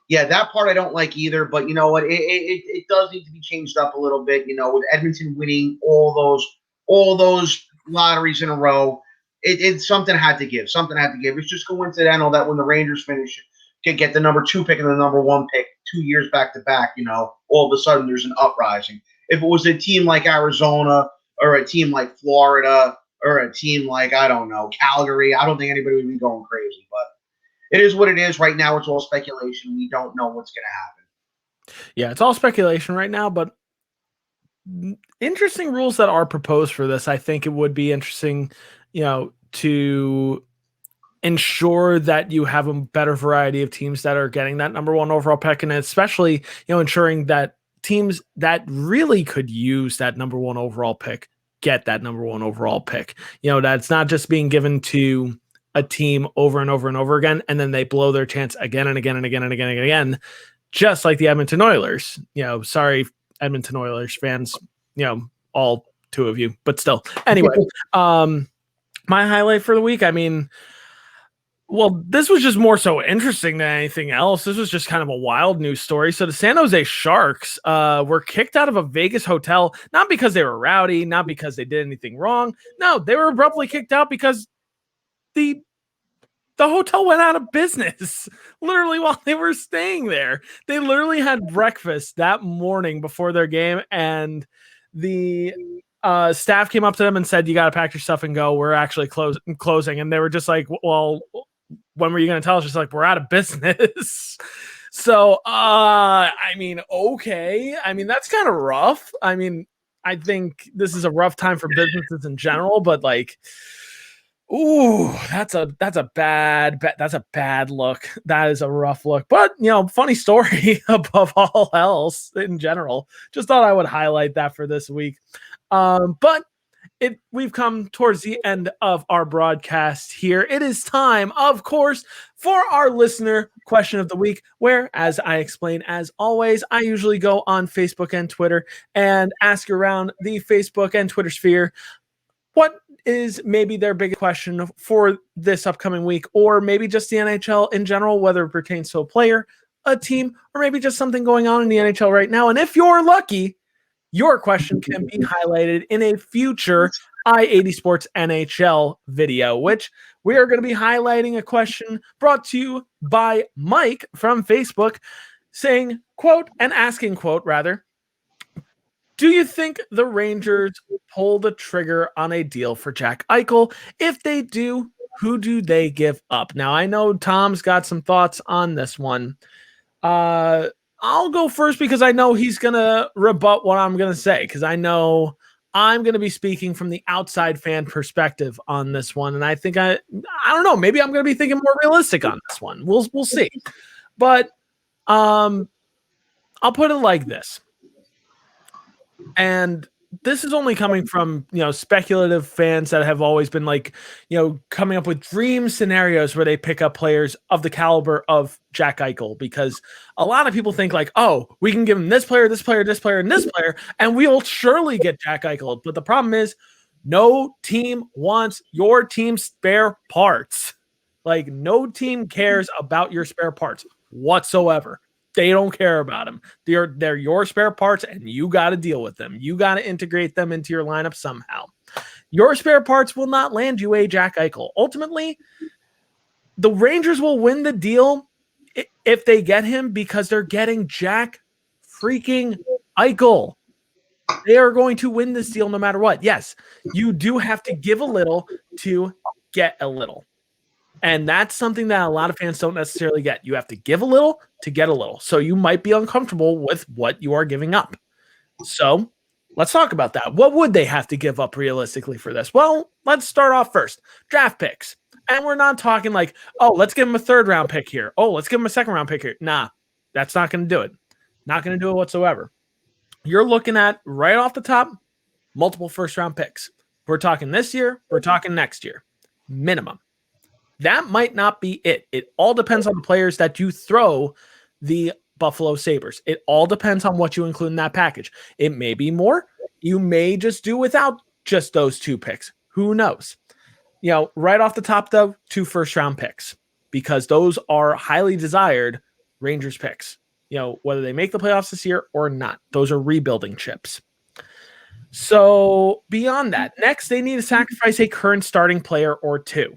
Yeah, that part I don't like either. But you know what? It does need to be changed up a little bit. With Edmonton winning all those lotteries in a row, it something had to give. Something had to give. It's just coincidental that when the Rangers finish, get the number 2 pick and the number 1 pick 2 years back to back, all of a sudden there's an uprising. If it was a team like Arizona or a team like Florida or a team like, I don't know, Calgary, I don't think anybody would be going crazy. But it is what it is. Right now it's all speculation. We don't know what's going to happen. Yeah, it's all speculation right now, but interesting rules that are proposed for this. I think it would be interesting, to ensure that you have a better variety of teams that are getting that number 1 overall pick, and especially, ensuring that teams that really could use that number 1 overall pick get that number 1 overall pick. That's not just being given to a team over and over and over again, and then they blow their chance again and again and again and again and again, just like the Edmonton Oilers. Sorry, Edmonton Oilers fans, all 2 of you, but still. Anyway, my highlight for the week, well, this was just more so interesting than anything else. This was just kind of a wild news story. So the San Jose Sharks were kicked out of a Vegas hotel, not because they were rowdy, not because they did anything wrong. No, they were abruptly kicked out because the hotel went out of business literally while they were staying there. They literally had breakfast that morning before their game, and the staff came up to them and said, "You got to pack your stuff and go. We're actually closing." And they were just like, "Well, when were you going to tell us?" Just like, "We're out of business." So, okay. That's kind of rough. I think this is a rough time for businesses in general, but that's a bad look. That is a rough look, but funny story above all else in general. Just thought I would highlight that for this week. But we've come towards the end of our broadcast here. It is time, of course, for our listener question of the week, where, as I explain, as always, I usually go on Facebook and Twitter and ask around the Facebook and Twitter sphere what is maybe their biggest question for this upcoming week, or maybe just the NHL in general, whether it pertains to a player, a team, or maybe just something going on in the NHL right now. And if you're lucky, your question can be highlighted in a future I-80 Sports NHL video, which we are going to be highlighting a question brought to you by Mike from Facebook saying, quote, and asking, quote, rather, do you think the Rangers pull the trigger on a deal for Jack Eichel? If they do, who do they give up? Now, I know Tom's got some thoughts on this one. I'll go first because I know he's going to rebut what I'm going to say, because I know I'm going to be speaking from the outside fan perspective on this one. And I think I don't know, maybe I'm going to be thinking more realistic on this one. We'll see. But I'll put it like this. And this is only coming from, speculative fans that have always been like, coming up with dream scenarios where they pick up players of the caliber of Jack Eichel, because a lot of people think like, oh, we can give him this player, this player, this player, and this player, and we'll surely get Jack Eichel. But the problem is no team wants your team's spare parts. Like, no team cares about your spare parts whatsoever. They don't care about them. They're your spare parts, and you got to deal with them. You got to integrate them into your lineup somehow. Your spare parts will not land you a Jack Eichel. Ultimately, the Rangers will win the deal if they get him, because they're getting Jack freaking Eichel. They are going to win this deal no matter what. Yes, you do have to give a little to get a little. And that's something that a lot of fans don't necessarily get. You have to give a little to get a little. So you might be uncomfortable with what you are giving up. So let's talk about that. What would they have to give up realistically for this? Well, let's start off first. Draft picks. And we're not talking like, oh, let's give him a 3rd round pick here. Oh, let's give him a 2nd round pick here. Nah, that's not going to do it. Not going to do it whatsoever. You're looking at, right off the top, multiple 1st round picks. We're talking this year. We're talking next year. Minimum. That might not be it. It all depends on the players that you throw the Buffalo Sabres. It all depends on what you include in that package. It may be more. You may just do without just those 2 picks. Who knows? Right off the top, though, 2 1st-round picks, because those are highly desired Rangers picks. Whether they make the playoffs this year or not, those are rebuilding chips. So beyond that, next, they need to sacrifice a current starting player or 2.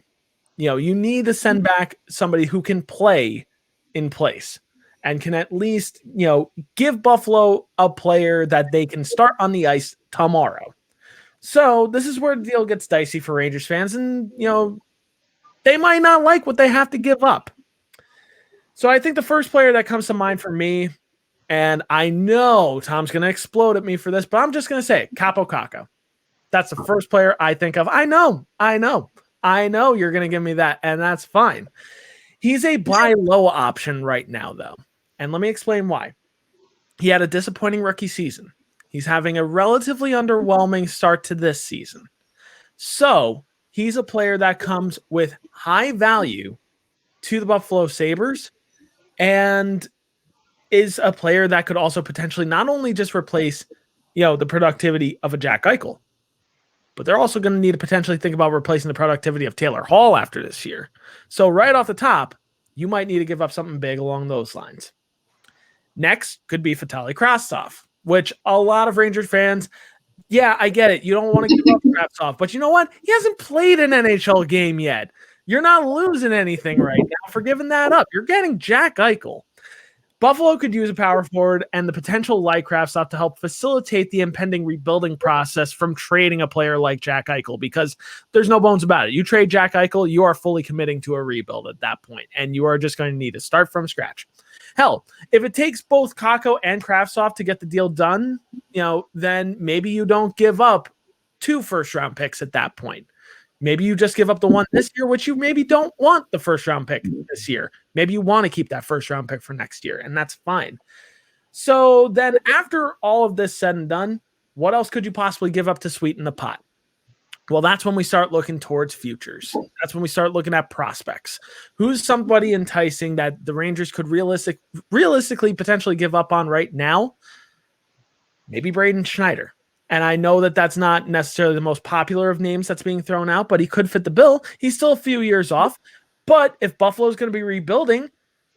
You need to send back somebody who can play in place and can at least, give Buffalo a player that they can start on the ice tomorrow. So this is where the deal gets dicey for Rangers fans, and, they might not like what they have to give up. So I think the first player that comes to mind for me, and I know Tom's going to explode at me for this, but I'm just going to say it, Kaapo Kakko. That's the first player I think of. I know you're going to give me that, and that's fine. He's a buy low option right now, though. And let me explain why. He had a disappointing rookie season. He's having a relatively underwhelming start to this season. So he's a player that comes with high value to the Buffalo Sabres, and is a player that could also potentially not only just replace, the productivity of a Jack Eichel, but they're also going to need to potentially think about replacing the productivity of Taylor Hall after this year. So right off the top, you might need to give up something big along those lines. Next could be Vitaly Kravtsov, which a lot of Rangers fans, yeah, I get it. You don't want to give up Kravtsov, but you know what? He hasn't played an NHL game yet. You're not losing anything right now for giving that up. You're getting Jack Eichel. Buffalo could use a power forward and the potential like Kravtsov to help facilitate the impending rebuilding process from trading a player like Jack Eichel, because there's no bones about it. You trade Jack Eichel, you are fully committing to a rebuild at that point, and you are just going to need to start from scratch. Hell, if it takes both Kakko and Kravtsov to get the deal done, then maybe you don't give up 2 first-round picks at that point. Maybe you just give up the one this year, which you maybe don't want the 1st-round pick this year. Maybe you want to keep that 1st-round pick for next year, and that's fine. So then after all of this said and done, what else could you possibly give up to sweeten the pot? Well, that's when we start looking towards futures. That's when we start looking at prospects. Who's somebody enticing that the Rangers could realistically potentially give up on right now? Maybe Braden Schneider. And I know that that's not necessarily the most popular of names that's being thrown out, but he could fit the bill. He's still a few years off. But if Buffalo's going to be rebuilding,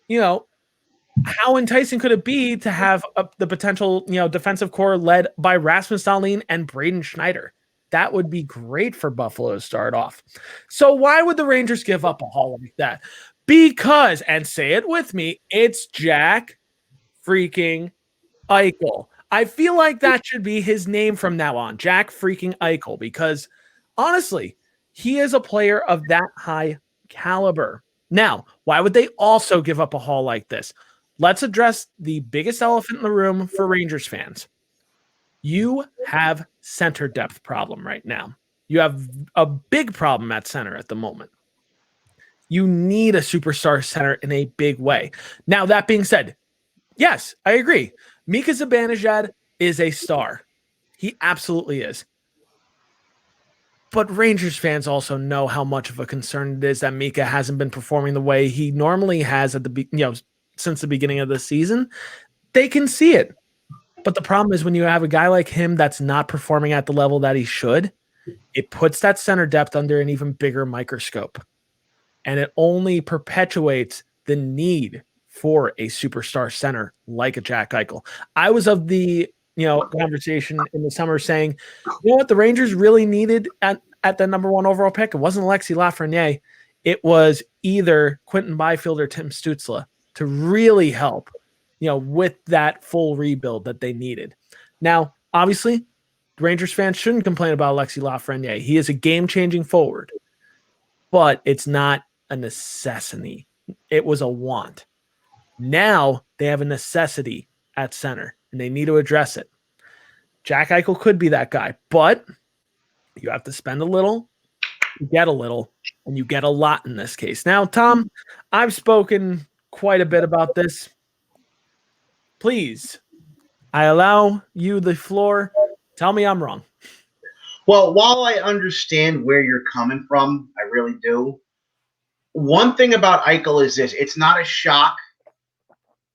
how enticing could it be to have the potential, defensive core led by Rasmus Dahlin and Braden Schneider? That would be great for Buffalo to start off. So why would the Rangers give up a haul like that? Because, and say it with me, it's Jack freaking Eichel. I feel like that should be his name from now on, Jack freaking Eichel, because honestly, he is a player of that high caliber. Now, why would they also give up a haul like this? Let's address the biggest elephant in the room for Rangers fans. You have center depth problem right now. You have a big problem at center at the moment. You need a superstar center in a big way. Now, that being said, yes, I agree. Mika Zibanejad is a star. He absolutely is. But Rangers fans also know how much of a concern it is that Mika hasn't been performing the way he normally has since the beginning of the season. They can see it. But the problem is when you have a guy like him that's not performing at the level that he should, it puts that center depth under an even bigger microscope. And it only perpetuates the need for a superstar center like a Jack Eichel. I was of the conversation in the summer saying, what the Rangers really needed at the number 1 overall pick? It wasn't Alexis Lafreniere. It was either Quentin Byfield or Tim Stützle to really help, with that full rebuild that they needed. Now, obviously, Rangers fans shouldn't complain about Alexis Lafreniere. He is a game-changing forward, but it's not a necessity. It was a want. Now they have a necessity at center, and they need to address it. Jack Eichel could be that guy, but you have to spend a little, you get a little, and you get a lot in this case. Now, Tom, I've spoken quite a bit about this. Please, I allow you the floor. Tell me I'm wrong. Well, while I understand where you're coming from, I really do. One thing about Eichel is this. It's not a shock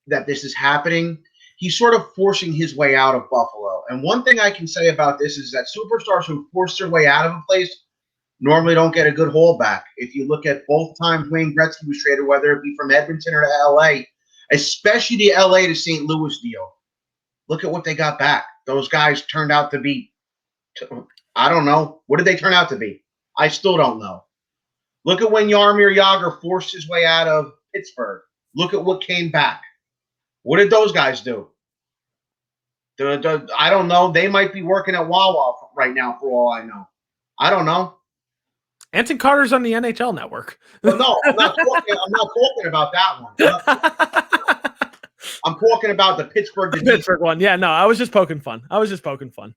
that this is happening. He's sort of forcing his way out of Buffalo. And one thing I can say about this is that superstars who force their way out of a place normally don't get a good haul back. If you look at both times Wayne Gretzky was traded, whether it be from Edmonton or to L.A., especially the L.A. to St. Louis deal, look at what they got back. Those guys turned out to be, I don't know. What did they turn out to be? I still don't know. Look at when Jaromir Jagr forced his way out of Pittsburgh. Look at what came back. What did those guys do? I don't know. They might be working at Wawa right now for all I know. I don't know. Anton Carter's on the NHL Network. Well, no, I'm not talking about that one. I'm talking about the Pittsburgh one. Yeah, no, I was just poking fun. And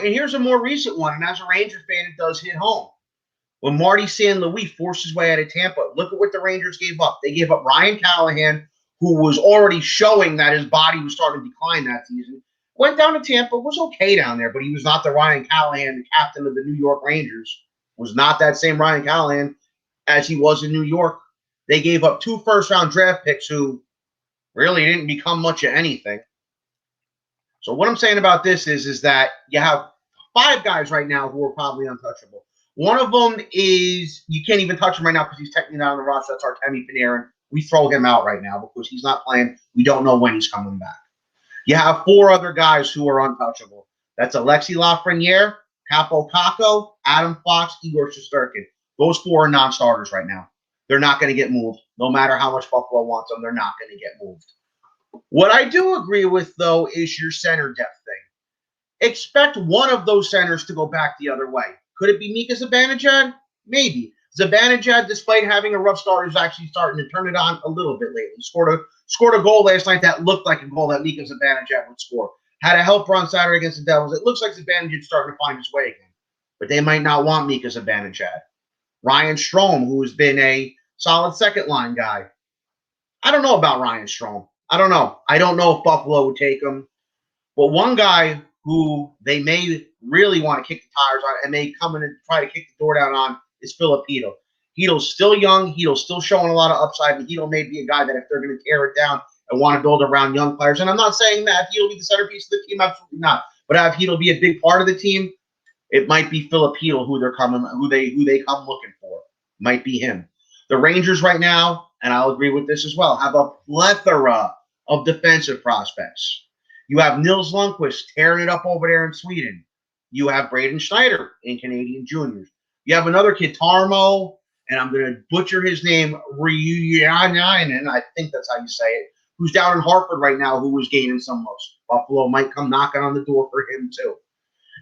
here's a more recent one. And as a Ranger fan, it does hit home. When Marty St. Louis forced his way out of Tampa, look at what the Rangers gave up. They gave up Ryan Callahan, who was already showing that his body was starting to decline that season. Went down to Tampa, was okay down there, but he was not the Ryan Callahan, the captain of the New York Rangers. Was not that same Ryan Callahan as he was in New York. They gave up 2 first-round draft picks who really didn't become much of anything. So what I'm saying about this is that you have 5 guys right now who are probably untouchable. One of them is, you can't even touch him right now because he's technically not on the roster. That's Artemi Panarin. We throw him out right now because he's not playing. We don't know when he's coming back. You have 4 other guys who are untouchable. That's Alexis Lafreniere, Capo Caco, Adam Fox, Igor Shesterkin. Those 4 are non-starters right now. They're not going to get moved. No matter how much Buffalo wants them, they're not going to get moved. What I do agree with, though, is your center depth thing. Expect one of those centers to go back the other way. Could it be Mika Zibanejad? Maybe. Zibanejad, despite having a rough start, is actually starting to turn it on a little bit lately. Scored a goal last night that looked like a goal that Mika Zibanejad would score. Had a helper on Saturday against the Devils. It looks like Zibanejad's starting to find his way again. But they might not want Mika Zibanejad. Ryan Strome, who has been a solid second-line guy. I don't know about Ryan Strome. I don't know. I don't know if Buffalo would take him. But one guy who they may really want to kick the tires on and may come in and try to kick the door down on is Philip Hedl. Hedl's still young. Hedl's still showing a lot of upside. And Hedl may be a guy that if they're going to tear it down and want to build around young players, and I'm not saying that Hedl will be the centerpiece of the team, absolutely not. But have Hedl be a big part of the team, it might be Philip Hedl who they come looking for. Might be him. The Rangers right now, and I'll agree with this as well, have a plethora of defensive prospects. You have Nils Lundqvist tearing it up over there in Sweden. You have Braden Schneider in Canadian Juniors. You have another kid, Tarmo, and I'm going to butcher his name, Reunainen, I think that's how you say it, who's down in Hartford right now, who was gaining some looks. Buffalo might come knocking on the door for him too.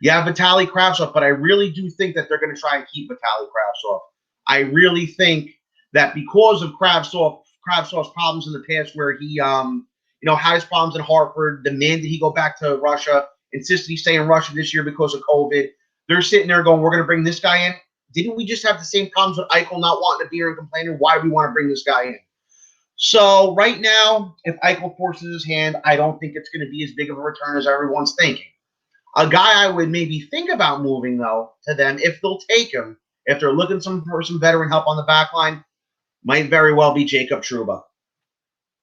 You have Vitaly Kravtsov, but I really do think that they're going to try and keep Vitaly Kravtsov. I really think that because of Kravtsov's problems in the past where he had his problems in Hartford, demanded he go back to Russia, insisted he stay in Russia this year because of COVID. They're sitting there going, we're going to bring this guy in. Didn't we just have the same problems with Eichel not wanting to be here and complaining? Why do we want to bring this guy in? So right now, if Eichel forces his hand, I don't think it's going to be as big of a return as everyone's thinking. A guy I would maybe think about moving, though, to them, if they'll take him, if they're looking for some veteran help on the back line, might very well be Jacob Trouba.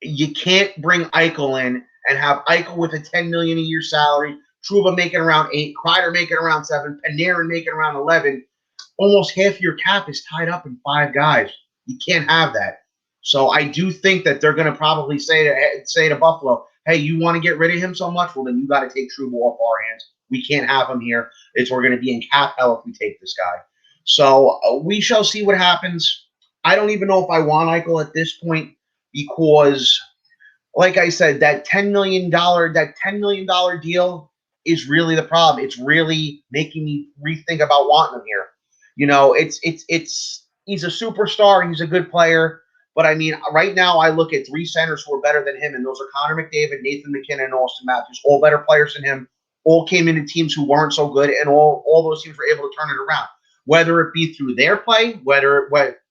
You can't bring Eichel in and have Eichel with a $10 million a year salary, Trouba making around 8, Kreider making around 7, Panarin making around 11. Almost half your cap is tied up in 5 guys. You can't have that. So I do think that they're going to probably say to Buffalo, hey, you want to get rid of him so much? Well, then you got to take Trouba off our hands. We can't have him here. We're going to be in cap hell if we take this guy. So we shall see what happens. I don't even know if I want Eichel at this point because, like I said, that $10 million deal is really the problem. It's really making me rethink about wanting him here. He's a superstar. He's a good player. But, I mean, right now I look at 3 centers who are better than him, and those are Connor McDavid, Nathan McKinnon, and Austin Matthews, all better players than him, all came into teams who weren't so good, and all those teams were able to turn it around. Whether it be through their play,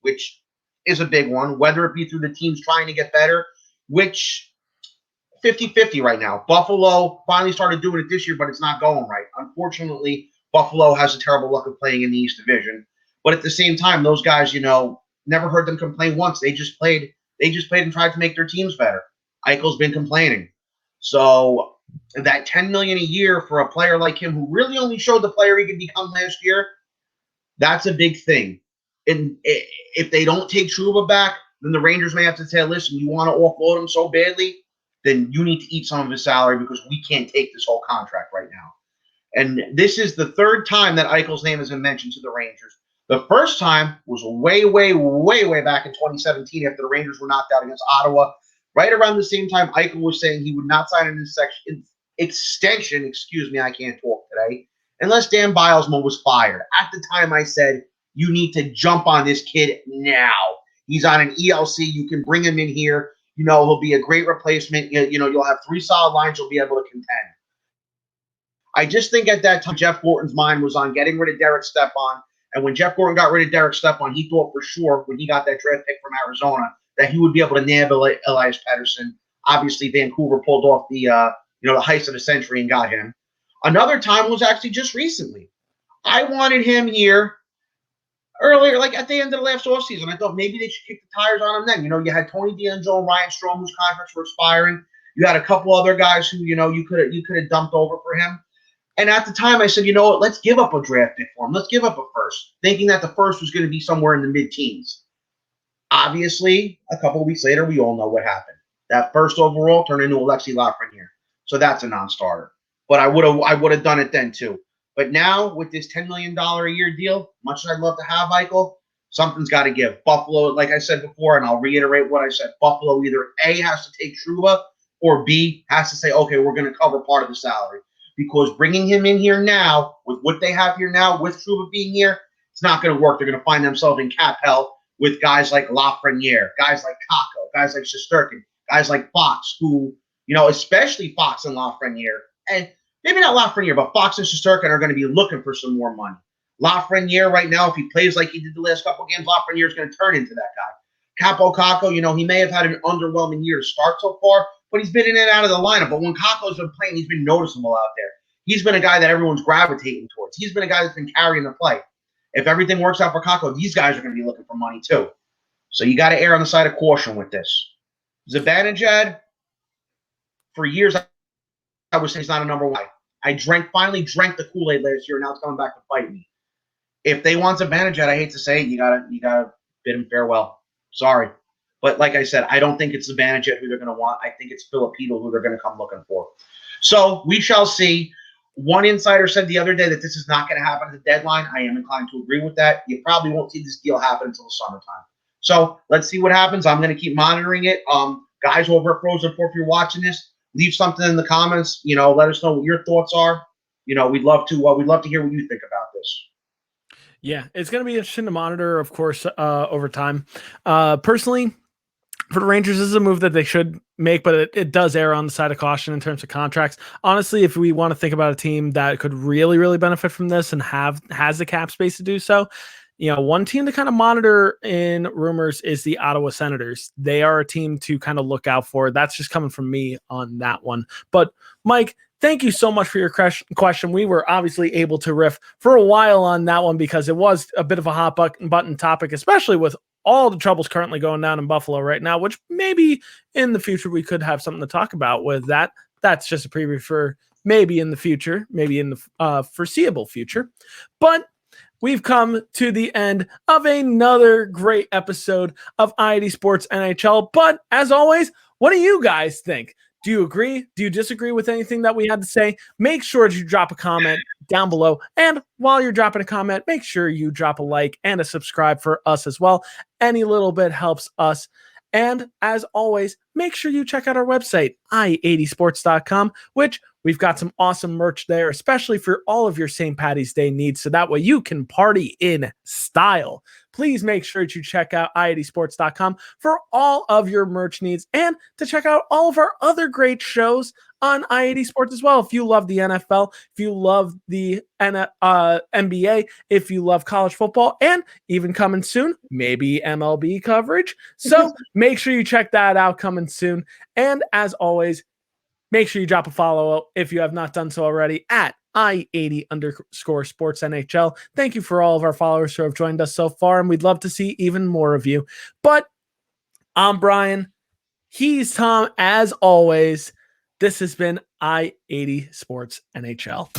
which is a big one, whether it be through the teams trying to get better, which 50-50 right now. Buffalo finally started doing it this year, but it's not going right. Unfortunately, Buffalo has a terrible luck of playing in the East Division. But at the same time, those guys, never heard them complain once. They just played and tried to make their teams better. Eichel's been complaining. So that $10 million a year for a player like him who really only showed the player he could become last year, that's a big thing. And if they don't take Trouba back, then the Rangers may have to say, listen, you want to offload him so badly, then you need to eat some of his salary because we can't take this whole contract right now. And this is the 3rd time that Eichel's name has been mentioned to the Rangers. The first time was way, way, way, way back in 2017 after the Rangers were knocked out against Ottawa. Right around the same time, Eichel was saying he would not sign an extension, I can't talk today, unless Dan Bilesman was fired. At the time, I said, you need to jump on this kid now. He's on an ELC. You can bring him in here. He'll be a great replacement. You'll have 3 solid lines. You'll be able to contend. I just think at that time, Jeff Gorton's mind was on getting rid of Derek Stepan. And when Jeff Gorton got rid of Derek Stepan, he thought for sure when he got that draft pick from Arizona that he would be able to nab Elias Pettersson. Obviously, Vancouver pulled off the heist of the century and got him. Another time was actually just recently. I wanted him here earlier, like at the end of the last offseason. I thought maybe they should kick the tires on him then. You had Tony DeAngelo and Ryan Strome, whose contracts were expiring. You had a couple other guys who, you could have dumped over for him. And at the time, I said, what? Let's give up a draft pick for him. Let's give up a first, thinking that the first was going to be somewhere in the mid-teens. Obviously, a couple of weeks later, we all know what happened. That first overall turned into Alexi Lafreniere. So that's a non-starter. But I would have done it then too. But now with this $10 million a year deal, much as I'd love to have Eichel, something's got to give. Buffalo, like I said before, and I'll reiterate what I said, Buffalo either A, has to take Trouba, or B, has to say, okay, we're going to cover part of the salary. Because bringing him in here now, with what they have here now, with Trouba being here, it's not going to work. They're going to find themselves in cap hell with guys like Lafreniere, guys like Kakko, guys like Shesterkin, guys like Fox, who, especially Fox and Lafreniere, and maybe not Lafreniere, but Fox and Shesterkin are going to be looking for some more money. Lafreniere right now, if he plays like he did the last couple of games, Lafreniere is going to turn into that guy. Kaapo Kakko, he may have had an underwhelming year to start so far, but he's been in and out of the lineup. But when Kakko's been playing, he's been noticeable out there. He's been a guy that everyone's gravitating towards. He's been a guy that's been carrying the play. If everything works out for Kakko, these guys are going to be looking for money too. So you got to err on the side of caution with this. Zibanejad, for years, I was saying he's not a number one. I finally drank the Kool-Aid last year, and now it's coming back to bite me. If they want Zibanejad, I hate to say it, you gotta bid him farewell. Sorry. But like I said, I don't think it's Zibanejad who they're going to want. I think it's Filipino who they're going to come looking for. So we shall see. One insider said the other day that this is not going to happen at the deadline. I am inclined to agree with that. You probably won't see this deal happen until the summertime. So let's see what happens. I'm going to keep monitoring it. Guys over at Frozen 4, if you're watching this, leave something in the comments. Let us know what your thoughts are. We'd love to hear what you think about this. Yeah, it's going to be interesting to monitor, of course, over time. Personally, for the Rangers, this is a move that they should make, but it does err on the side of caution in terms of contracts. Honestly, if we want to think about a team that could really, really benefit from this and has the cap space to do so, one team to kind of monitor in rumors is the Ottawa Senators. They are a team to kind of look out for. That's just coming from me on that one. But Mike, thank you so much for your question. We were obviously able to riff for a while on that one because it was a bit of a hot button topic, especially with all the troubles currently going down in Buffalo right now, which maybe in the future we could have something to talk about with that. That's just a preview for maybe in the future, maybe in the foreseeable future. But we've come to the end of another great episode of I-80 Sports NHL. But as always, what do you guys think? Do you agree? Do you disagree with anything that we had to say? Make sure to drop a comment down below. And while you're dropping a comment, make sure you drop a like and a subscribe for us as well. Any little bit helps us. And as always, make sure you check out our website, i80sports.com, which we've got some awesome merch there, especially for all of your St. Paddy's Day needs. So that way you can party in style. Please make sure to check out i80sports.com for all of your merch needs and to check out all of our other great shows on I-80 Sports as well. If you love the NFL, if you love the NBA, if you love college football, and even coming soon, maybe MLB coverage. So make sure you check that out coming soon. And as always, make sure you drop a follow if you have not done so already at I80_sports NHL. Thank you for all of our followers who have joined us so far, and we'd love to see even more of you. But I'm Brian. He's Tom. As always, this has been I-80 Sports NHL.